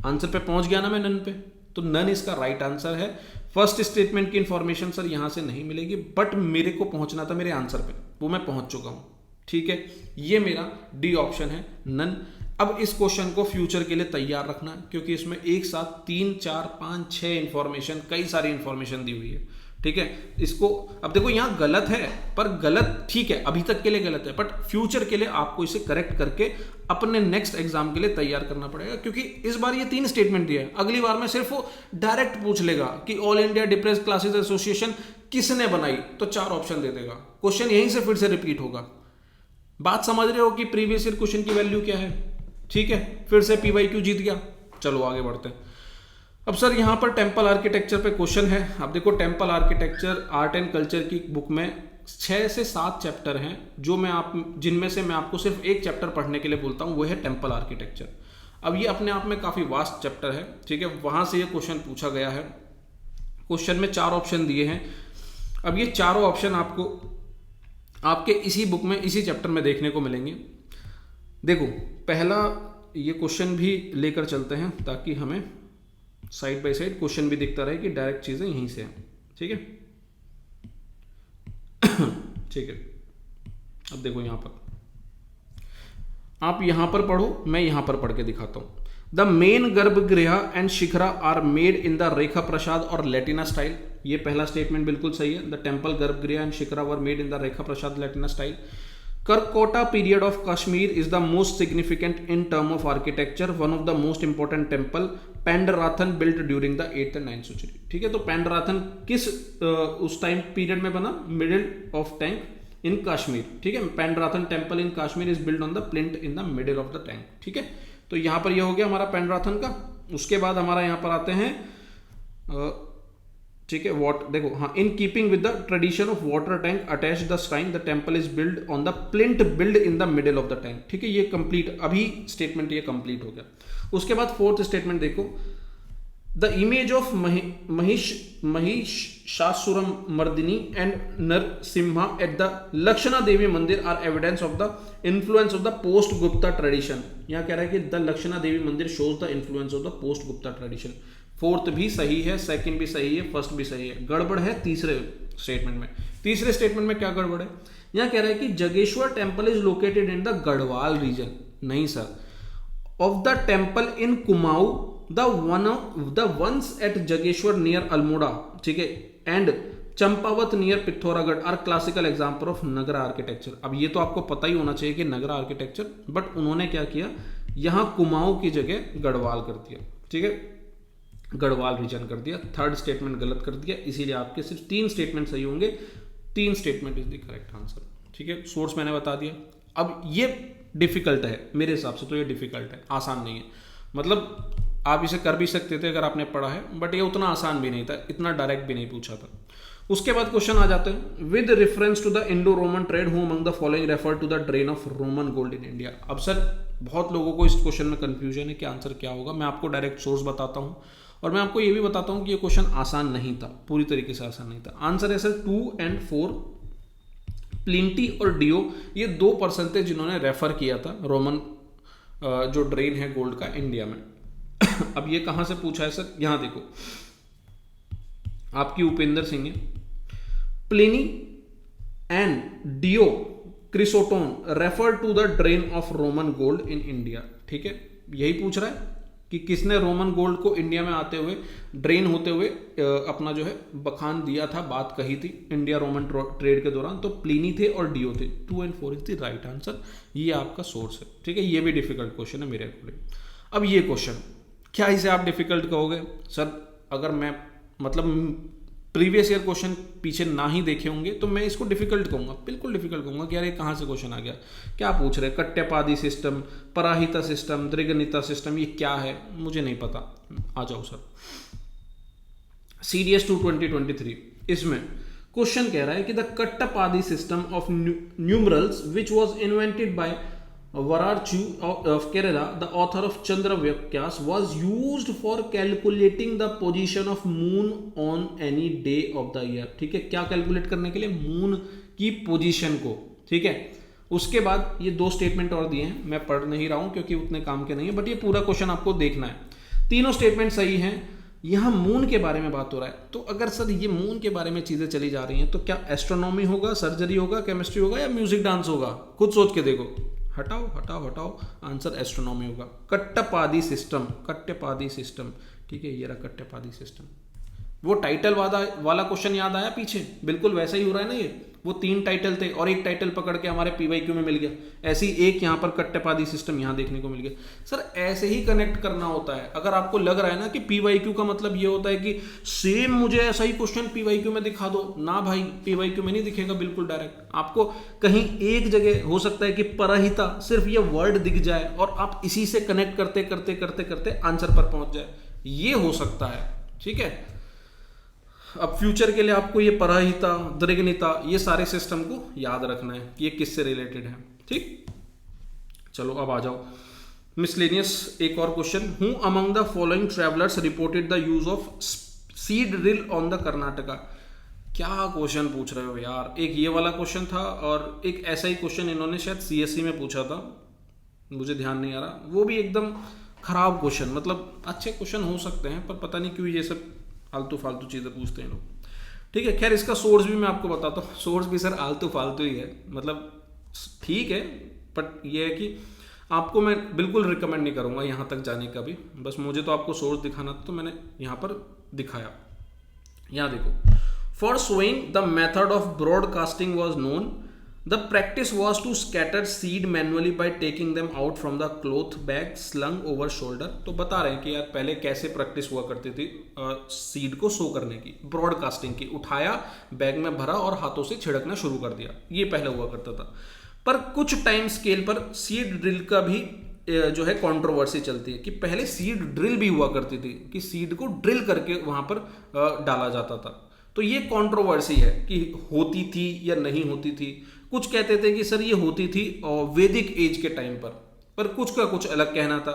आंसर पे पहुंच गया ना मैं, नन पे। तो नन इसका राइट आंसर है। फर्स्ट स्टेटमेंट की इंफॉर्मेशन सर यहां से नहीं मिलेगी, बट मेरे को पहुंचना था मेरे आंसर पे, वो मैं पहुंच चुका हूं। ठीक है, ये मेरा डी ऑप्शन है, नन। अब इस क्वेश्चन को फ्यूचर के लिए तैयार रखना, क्योंकि इसमें एक साथ 3, 4, 5, 6 इंफॉर्मेशन, कई सारी इंफॉर्मेशन दी हुई है। ठीक है। इसको अब देखो यहाँ गलत है, पर गलत ठीक है, अभी तक के लिए गलत है, बट फ्यूचर के लिए आपको इसे करेक्ट करके अपने नेक्स्ट एग्जाम के लिए तैयार करना पड़ेगा, क्योंकि इस बार ये 3 स्टेटमेंट दिया है, अगली बार में सिर्फ वो डायरेक्ट पूछ लेगा कि all India depressed classes association किसने बनाई, तो 4 ऑप्शन दे देगा, क्वेश्चन यहीं से फिर से रिपीट होगा। बात समझ रहे हो कि प्रीवियस ईयर क्वेश्चन की वैल्यू क्या है, ठीक है। फिर से PYQ जीत गया। चलो आगे बढ़ते हैं। अब सर यहाँ पर टेम्पल आर्किटेक्चर पे क्वेश्चन है। अब देखो temple architecture art and culture की बुक में 6 से 7 चैप्टर हैं, जिनमें से मैं आपको सिर्फ एक चैप्टर पढ़ने के लिए बोलता हूँ, वो है टेम्पल आर्किटेक्चर। अब ये अपने आप में काफ़ी वास्ट चैप्टर है, ठीक है, वहाँ से ये क्वेश्चन पूछा गया है। क्वेश्चन में 4 ऑप्शन दिए हैं। अब ये चारों ऑप्शन आपको आपके इसी बुक में इसी चैप्टर में देखने को मिलेंगे। देखो पहला ये क्वेश्चन भी लेकर चलते हैं, ताकि हमें साइड बाय साइड क्वेश्चन भी दिखता रहे कि डायरेक्ट चीजें यहीं से हैं, ठीक है। ठीक है, अब देखो यहां पर आप यहां पर पढ़ो, मैं यहां पर पढ़ के दिखाता हूं। The main garbhagriha and shikhara are made in the rekha prasad और लैटिना स्टाइल। ये पहला स्टेटमेंट बिल्कुल सही है। The temple garbhagriha and shikhara were made in the rekha prasad Latina style. Karkota period of Kashmir is the most significant in term of architecture. One of the most important temple Pandarathan built during the 8th and 9th century. ठीक है, तो पैंडराथन किस उस time period में बना? Middle of tank in Kashmir, ठीक है। Pandrethan temple in Kashmir is build on the plinth in the middle of the tank, ठीक है। तो यहाँ पर यह हो गया हमारा पैंडराथन का। उसके बाद हमारा यहाँ पर आते हैं, ठीक है, देखो हाँ, in keeping with the tradition of water tank attach the shrine the temple is build on the plinth build in the middle of the tank, ठीक है। ये कंप्लीट अभी स्टेटमेंट ये कंप्लीट हो गया। उसके बाद 4th स्टेटमेंट देखो, the image of Mahishasuramardini and Narasimha at the Lakshana Devi Mandir are evidence of the influence of the post Gupta tradition. यहाँ कह रहा है कि the Lakshana Devi Mandir shows the influence of the post Gupta tradition. 4th भी सही है, 2nd भी सही है, 1st भी सही है। गड़बड़ है तीसरे स्टेटमेंट में। तीसरे स्टेटमेंट में क्या गड़बड़ है? यहाँ कह रहा है कि Jageshwar temple is located in the Garhwal region. नहीं sir, of the temple in Kumaon the ones at Jageshwar near Almora, ठीक है, and Champawat near Pithoragarh are classical example of nagara architecture. अब ये तो आपको पता ही होना चाहिए कि नगरा आर्किटेक्चर, बट उन्होंने क्या किया, यहां कुमाऊं की जगह गढ़वाल कर दिया, ठीक है, गढ़वाल रीजन कर दिया। 3rd स्टेटमेंट गलत कर दिया, इसीलिए आपके सिर्फ 3 स्टेटमेंट सही होंगे। 3 statement is the correct answer, ठीक है। सोर्स मैंने बता दिया। अब ये डिफिकल्ट है मेरे हिसाब से, तो ये डिफिकल्ट है, आसान नहीं है। मतलब आप इसे कर भी सकते थे अगर आपने पढ़ा है, बट ये उतना आसान भी नहीं था, इतना डायरेक्ट भी नहीं पूछा था। उसके बाद क्वेश्चन आ जाते हैं, with reference to the Indo Roman trade who among the following refer to the drain of Roman gold in India. अब सर बहुत लोगों को इस क्वेश्चन में कंफ्यूजन है कि आंसर क्या होगा। मैं आपको डायरेक्ट सोर्स बताता हूँ, और मैं आपको ये भी बताता हूँ कि ये क्वेश्चन आसान नहीं था, पूरी तरीके से आसान नहीं था। आंसर है सर 2 and 4, प्लिंटी और डियो, ये 2% थे जिन्होंने रेफर किया था रोमन जो ड्रेन है गोल्ड का इंडिया में। अब ये कहां से पूछा है सर? यहां देखो, आपकी उपेंद्र सिंह है, Pliny and Dio Chrysostom refer to the drain of Roman gold in India, ठीक है। यही पूछ रहा है कि किसने रोमन गोल्ड को इंडिया में आते हुए, ड्रेन होते हुए अपना जो है बखान दिया था, बात कही थी इंडिया रोमन ट्रेड के दौरान। तो प्लिनी थे और डियो थे। 2 and 4 is the right answer. ये आपका सोर्स है, ठीक है। ये भी डिफिकल्ट क्वेश्चन है मेरे अकॉर्डिंग। अब ये क्वेश्चन, क्या इसे आप डिफिकल्ट कहोगे? सर अगर मैं मतलब प्रीवियस ईयर क्वेश्चन पीछे ना ही देखे होंगे तो मैं इसको डिफिकल्ट कहूंगा, बिल्कुल डिफिकल्ट कहूंगा कि यार ये कहाँ से क्वेश्चन आ गया, क्या पूछ रहे, कट्यपादी सिस्टम, पराहिता सिस्टम, द्रिगनिता सिस्टम, ये क्या है मुझे नहीं पता। आ जाओ सर, CDS 2 2023 इसमें क्वेश्चन कह रहा है कि the katapayadi system of numerals which was invented by Vararchu of Kerala, the author of Chandra Vyakyas, was used for calculating the position of moon on any day of the year, ठीक है। क्या calculate करने के लिए? Moon की position को, ठीक है। उसके बाद ये 2 स्टेटमेंट और दिए हैं, मैं पढ़ नहीं रहा हूं क्योंकि उतने काम के नहीं है, बट ये पूरा क्वेश्चन आपको देखना है। तीनों स्टेटमेंट सही हैं। यहाँ मून के बारे में बात हो रहा है, तो अगर सर ये मून के बारे में चीजें चली जा रही हैं तो क्या एस्ट्रोनॉमी होगा, सर्जरी होगा, केमिस्ट्री होगा, या म्यूजिक डांस होगा? खुद सोच के देखो। हटाओ हटाओ हटाओ, आंसर एस्ट्रोनॉमी होगा। कट्टपादी सिस्टम, कट्टपादी सिस्टम, ठीक है, ये रहा कट्टपादी सिस्टम। वो टाइटल वाला क्वेश्चन याद आया पीछे, बिल्कुल वैसा ही हो रहा है ना ये। वो 3 टाइटल थे और एक टाइटल पकड़ के हमारे पीवाईक्यू में मिल गया। ऐसे ही एक यहाँ पर कट्टेपादी सिस्टम यहाँ देखने को मिल गया। सर ऐसे ही कनेक्ट करना होता है। अगर आपको लग रहा है ना कि पीवाईक्यू का मतलब ये होता है कि सेम मुझे ऐसा ही क्वेश्चन पीवाईक्यू में दिखा दो, ना भाई, पीवाईक्यू में नहीं दिखेगा बिल्कुल डायरेक्ट। आपको कहीं एक जगह हो सकता है कि परहिता सिर्फ ये वर्ड दिख जाए और आप इसी से कनेक्ट करते करते करते करते आंसर पर पहुंच जाए, ये हो सकता है। ठीक है, अब फ्यूचर के लिए आपको ये परहिता, द्विगुणिता, ये सारे सिस्टम को याद रखना है कि ये किससे रिलेटेड है। ठीक, चलो अब आ जाओ मिसलेनियस। एक और question, who among the following travellers reported the use of seed drill on the Karnataka. क्या क्वेश्चन पूछ रहे हो यार। एक ये वाला क्वेश्चन था और एक ऐसा ही क्वेश्चन इन्होंने शायद सीएससी में पूछा था, मुझे ध्यान नहीं आ रहा। वो भी एकदम खराब क्वेश्चन, मतलब अच्छे क्वेश्चन हो सकते हैं पर पता नहीं क्यों ये सब आलतू फालतू चीज़ें पूछते हैं लोग। ठीक है, खैर इसका सोर्स भी मैं आपको बताता हूँ। सोर्स भी सर आलतू फालतू ही है, मतलब ठीक है, बट ये है कि आपको मैं बिल्कुल रिकमेंड नहीं करूँगा यहाँ तक जाने का भी। बस मुझे तो आपको सोर्स दिखाना था तो मैंने यहाँ पर दिखाया। यहाँ देखो, for sowing the method of broadcasting was known, the practice was to scatter seed manually by taking them out from the cloth bag slung over shoulder. तो बता रहे हैं कि यार पहले कैसे प्रैक्टिस हुआ करती थी सीड को सो करने की, ब्रॉडकास्टिंग की। उठाया, बैग में भरा और हाथों से छिड़कना शुरू कर दिया, ये पहले हुआ करता था। पर कुछ टाइम स्केल पर सीड ड्रिल का भी जो है कंट्रोवर्सी चलती है कि पहले सीड ड्रिल भी हुआ करती थी, कि सीड को ड्रिल करके वहां पर डाला जाता था। तो ये कंट्रोवर्सी है कि होती थी या नहीं होती थी। कुछ कहते थे कि सर ये होती थी वैदिक एज के टाइम पर कुछ का कुछ अलग कहना था।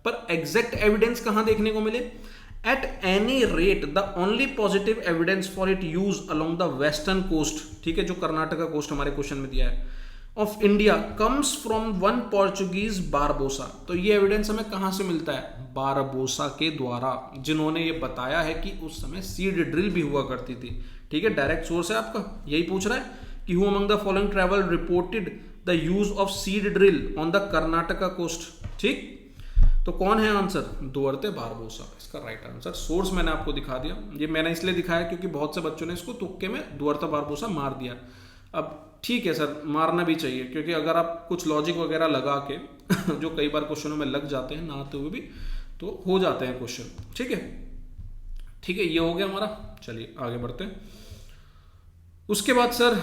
पर एग्जैक्ट एविडेंस कहां देखने को मिले? At any rate the only positive evidence for it use along the western coast, ठीक है, जो कर्नाटका कोस्ट हमारे क्वेश्चन में दिया है, of India comes from one Portuguese Barbosa. तो ये एविडेंस हमें कहां से मिलता है? बारबोसा के द्वारा, जिन्होंने ये बताया है कि उस समय सीड ड्रिल भी हुआ करती थी। ठीक है, डायरेक्ट सोर्स है आपका, यही पूछ रहा है कि who among the following travel reported the use of seed drill on the Karnataka coast. ठीक, तो कौन है आंसर? दुअर्ते बारबोसा इसका राइट आंसर। सोर्स मैंने आपको दिखा दिया। ये मैंने इसलिए दिखाया क्योंकि बहुत से बच्चों ने इसको तुक्के में दुअर्ते बारबोसा मार दिया। अब ठीक है सर, मारना भी चाहिए, क्योंकि अगर आप कुछ लॉजिक वगैरह लगा के जो कई बार क्वेश्चनों में लग जाते हैं ना आते हुए भी, तो हो जाते हैं क्वेश्चन। ठीक है, ठीक है, ये हो गया हमारा। चलिए आगे बढ़ते हैं। उसके बाद सर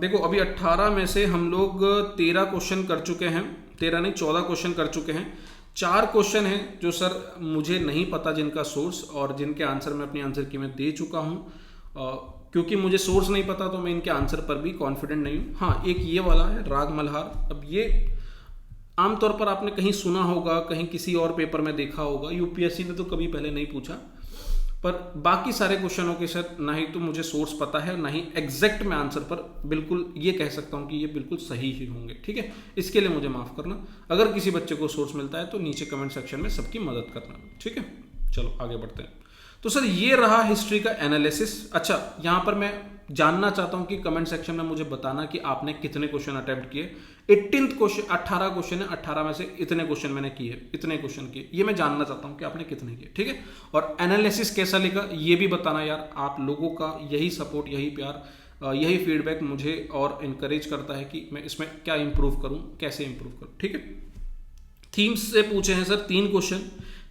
देखो, अभी 18 में से हम लोग 13 क्वेश्चन कर चुके हैं, 13 नहीं 14 क्वेश्चन कर चुके हैं। 4 क्वेश्चन हैं जो सर मुझे नहीं पता जिनका सोर्स, और जिनके आंसर मैं अपनी आंसर की मैं दे चुका हूँ। क्योंकि मुझे सोर्स नहीं पता तो मैं इनके आंसर पर भी कॉन्फिडेंट नहीं हूँ। हाँ, एक ये वाला है राग मल्हार। अब ये आमतौर पर आपने कहीं सुना होगा, कहीं किसी और पेपर में देखा होगा, यूपीएससी ने तो कभी पहले नहीं पूछा। पर बाकी सारे क्वेश्चनों के साथ ना ही तो मुझे सोर्स पता है, ना ही एग्जैक्ट मैं आंसर पर बिल्कुल ये कह सकता हूँ कि ये बिल्कुल सही ही होंगे। ठीक है, इसके लिए मुझे माफ़ करना। अगर किसी बच्चे को सोर्स मिलता है तो नीचे कमेंट सेक्शन में सबकी मदद करना। ठीक है, चलो आगे बढ़ते हैं। तो सर ये रहा हिस्ट्री का एनालिसिस। अच्छा, यहाँ पर मैं जानना चाहता हूँ कि कमेंट सेक्शन में मुझे बताना कि आपने कितने क्वेश्चन अटेम्प्ट किए। 18 क्वेश्चन, 18 क्वेश्चन है, 18 में से इतने क्वेश्चन मैंने किए, इतने क्वेश्चन किए, ये मैं जानना चाहता हूँ कि आपने कितने किए। ठीक है, और एनालिसिस कैसा लिखा ये भी बताना यार। आप लोगों का यही सपोर्ट, यही प्यार, यही फीडबैक मुझे और इनकरेज करता है कि मैं इसमें क्या इंप्रूव करूँ, कैसे इंप्रूव करूँ। ठीक है, थीम्स से पूछे हैं सर 3 क्वेश्चन,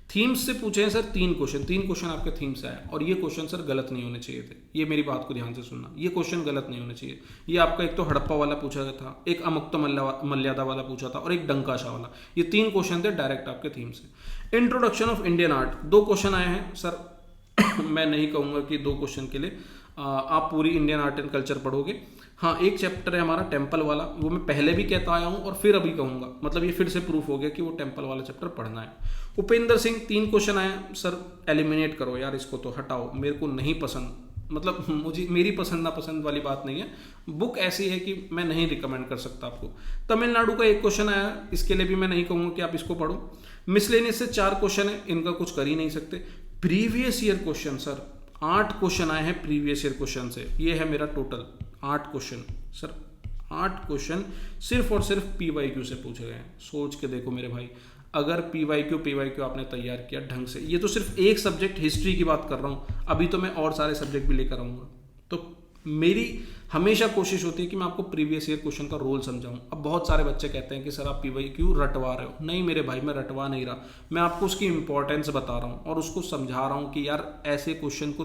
थीम्स से पूछे हैं सर 3 क्वेश्चन, 3 क्वेश्चन आपके थीम से आया। और ये क्वेश्चन सर गलत नहीं होने चाहिए थे, ये मेरी बात को ध्यान से सुनना, ये क्वेश्चन गलत नहीं होने चाहिए। ये आपका एक तो हड़प्पा वाला पूछा गया था, एक अमुक्त मर्यादा वाला पूछा था, और एक डंकाशा वाला। ये 3 क्वेश्चन थे डायरेक्ट आपके थीम से। Introduction of Indian art 2 question आए हैं सर। मैं नहीं कहूँगा कि 2 क्वेश्चन के लिए आप पूरी इंडियन आर्ट एंड कल्चर पढ़ोगे। हाँ, एक चैप्टर है हमारा टेम्पल वाला, वो मैं पहले भी कहता आया हूँ और फिर अभी कहूँगा, मतलब ये फिर से प्रूफ हो गया कि वो टेम्पल वाला चैप्टर पढ़ना है। उपेंद्र सिंह 3 क्वेश्चन आए सर, एलिमिनेट करो यार, इसको तो हटाओ, मेरे को नहीं पसंद। मतलब मुझे, मेरी पसंद ना पसंद वाली बात नहीं है, बुक ऐसी है कि मैं नहीं रिकमेंड कर सकता आपको। तमिलनाडु का 1 क्वेश्चन आया, इसके लिए भी मैं नहीं कहूँगा कि आप इसको पढ़ो। मिसलेनियस से 4 क्वेश्चन है, इनका कुछ कर ही नहीं सकते। Previous year question sir 8 question आए हैं प्रीवियस ईयर क्वेश्चन से, ये है मेरा टोटल 8 क्वेश्चन सर। 8 क्वेश्चन सिर्फ और सिर्फ पीवाईक्यू से पूछे गए हैं। सोच के देखो मेरे भाई, अगर पीवाईक्यू आपने तैयार किया ढंग से। ये तो सिर्फ एक सब्जेक्ट हिस्ट्री की बात कर रहा हूँ, अभी तो मैं और सारे सब्जेक्ट भी लेकर आऊँगा। तो मेरी हमेशा कोशिश होती है कि मैं आपको प्रीवियस ईयर क्वेश्चन का रोल समझाऊं। अब बहुत सारे बच्चे कहते हैं कि सर आप पीवाईक्यू रटवा रहे हो। नहीं मेरे भाई, मैं रटवा नहीं रहा, मैं आपको उसकी इंपॉर्टेंस बता रहा हूँ और उसको समझा रहा हूँ कि यार ऐसे क्वेश्चन को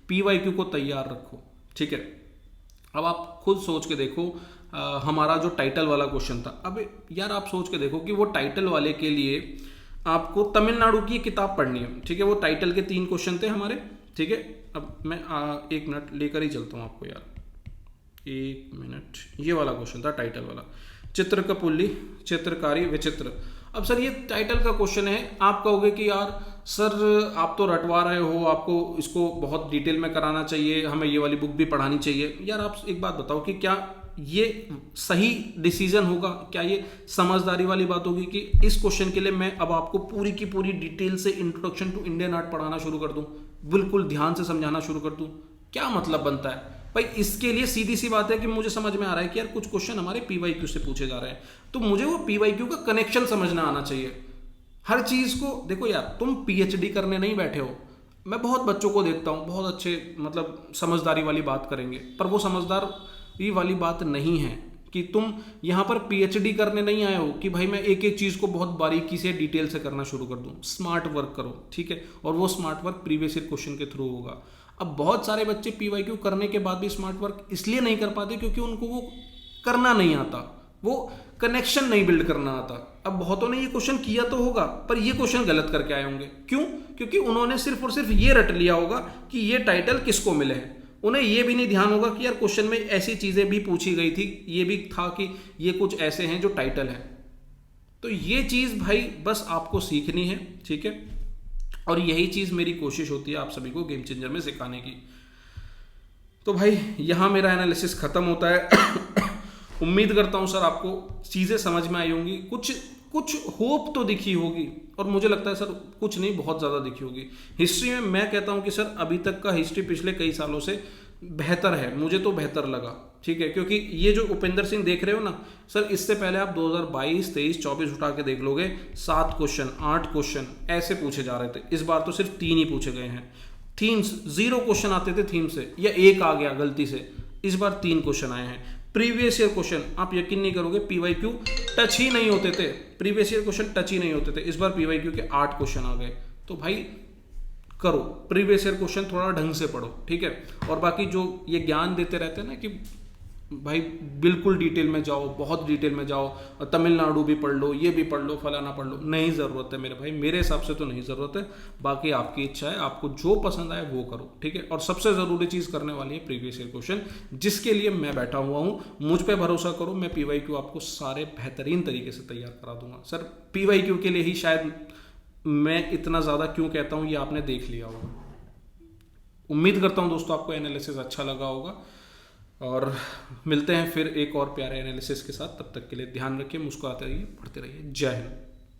पीवाईक्यू को तैयार रखो, ठीक है। अब आप खुद सोच के देखो, हमारा जो टाइटल वाला क्वेश्चन था, अब यार आप सोच के देखो कि वो टाइटल वाले के लिए आपको तमिलनाडु की किताब पढ़नी है, ठीक है। वो टाइटल के 3 क्वेश्चन थे हमारे, ठीक है। अब मैं 1 मिनट लेकर ही चलता हूँ आपको यार, 1 मिनट। ये वाला क्वेश्चन था टाइटल वाला, चित्रकपुल्ली चित्रकारी विचित्र। अब सर ये टाइटल का क्वेश्चन है, आप कहोगे कि यार सर आप तो रटवा रहे हो, आपको इसको बहुत डिटेल में कराना चाहिए, हमें ये वाली बुक भी पढ़ानी चाहिए। यार आप एक बात बताओ कि क्या ये सही डिसीजन होगा, क्या ये समझदारी वाली बात होगी कि इस क्वेश्चन के लिए मैं अब आपको पूरी की पूरी डिटेल से इंट्रोडक्शन टू इंडियन आर्ट पढ़ाना शुरू कर दूं, बिल्कुल ध्यान से समझाना शुरू कर दूं? क्या मतलब बनता है भाई? इसके लिए सीधी सी बात है कि मुझे समझ में आ रहा है कि यार कुछ क्वेश्चन हमारे पीवाईक्यू से पूछे जा रहे हैं, तो मुझे वो पीवाईक्यू का कनेक्शन समझना आना चाहिए हर चीज को। देखो यार, तुम पीएचडी करने नहीं बैठे हो। मैं बहुत बच्चों को देखता हूँ, बहुत अच्छे मतलब समझदारी वाली बात करेंगे, पर वो समझदारी वाली बात नहीं है कि तुम यहाँ पर पीएचडी करने नहीं आए हो कि भाई मैं एक एक चीज को बहुत बारीकी से डिटेल से करना शुरू कर दूं। स्मार्ट वर्क करो, ठीक है, और वो smart work previous year question के थ्रू होगा। अब बहुत सारे बच्चे पीवाईक्यू करने के बाद भी स्मार्ट वर्क इसलिए नहीं कर पाते क्योंकि उनको वो करना नहीं आता, वो कनेक्शन नहीं बिल्ड करना आता। अब बहुतों ने ये क्वेश्चन किया तो होगा, पर ये क्वेश्चन गलत करके आए होंगे। क्यों? क्योंकि उन्होंने सिर्फ और सिर्फ ये रट लिया होगा कि ये टाइटल किसको मिले हैं। उन्हें ये भी नहीं ध्यान होगा कि यार क्वेश्चन में ऐसी चीजें भी पूछी गई थी, ये भी था कि ये कुछ ऐसे हैं जो टाइटल है। तो ये चीज भाई बस आपको सीखनी है, ठीक है, और यही चीज मेरी कोशिश होती है आप सभी को गेम चेंजर में सिखाने की। तो भाई यहां मेरा एनालिसिस खत्म होता है। उम्मीद करता हूं सर आपको चीजें समझ में आई होंगी, कुछ होप तो दिखी होगी, और मुझे लगता है सर कुछ नहीं बहुत ज़्यादा दिखी होगी। हिस्ट्री में मैं कहता हूं कि सर अभी तक का हिस्ट्री पिछले कई सालों से बेहतर है, मुझे तो बेहतर लगा, ठीक है। क्योंकि ये जो उपेंद्र सिंह देख रहे हो ना सर, इससे पहले आप 2022, 23, 24 उठा के देख लोगे, 7 क्वेश्चन 8 क्वेश्चन ऐसे पूछे जा रहे थे। इस बार तो सिर्फ 3 ही पूछे गए हैं। थीम्स 0 क्वेश्चन आते थे थीम से, या 1 आ गया गलती से, इस बार 3 क्वेश्चन आए हैं। प्रीवियस ईयर क्वेश्चन आप यकीन नहीं करोगे पीवाईक्यू टच ही नहीं होते थे, प्रीवियस ईयर क्वेश्चन टच ही नहीं होते थे, इस बार पीवाईक्यू के 8 क्वेश्चन आ गए। तो भाई करो प्रीवियस ईयर क्वेश्चन, थोड़ा ढंग से पढ़ो, ठीक है। और बाकी जो ये ज्ञान देते रहते हैं ना कि भाई बिल्कुल डिटेल में जाओ, बहुत डिटेल में जाओ, और तमिलनाडु भी पढ़ लो, ये भी पढ़ लो, फलाना पढ़ लो, नहीं ज़रूरत है मेरे भाई, मेरे हिसाब से तो नहीं ज़रूरत है। बाकी आपकी इच्छा है, आपको जो पसंद आए वो करो, ठीक है। और सबसे ज़रूरी चीज़ करने वाली है प्रीवियस ईयर क्वेश्चन, जिसके लिए मैं बैठा हुआ हूँ। मुझ पर भरोसा करो, मैं पीवाईक्यू आपको सारे बेहतरीन तरीके से तैयार करा दूंगा। सर पीवाईक्यू के लिए ही शायद मैं इतना ज़्यादा क्यों कहता हूँ, ये आपने देख लिया होगा। उम्मीद करता हूँ दोस्तों आपको एनालिसिस अच्छा लगा होगा, और मिलते हैं फिर एक और प्यारे एनालिसिस के साथ। तब तक के लिए ध्यान रखिए, मुस्कुराते रहिए, पढ़ते रहिए। जय हिंद।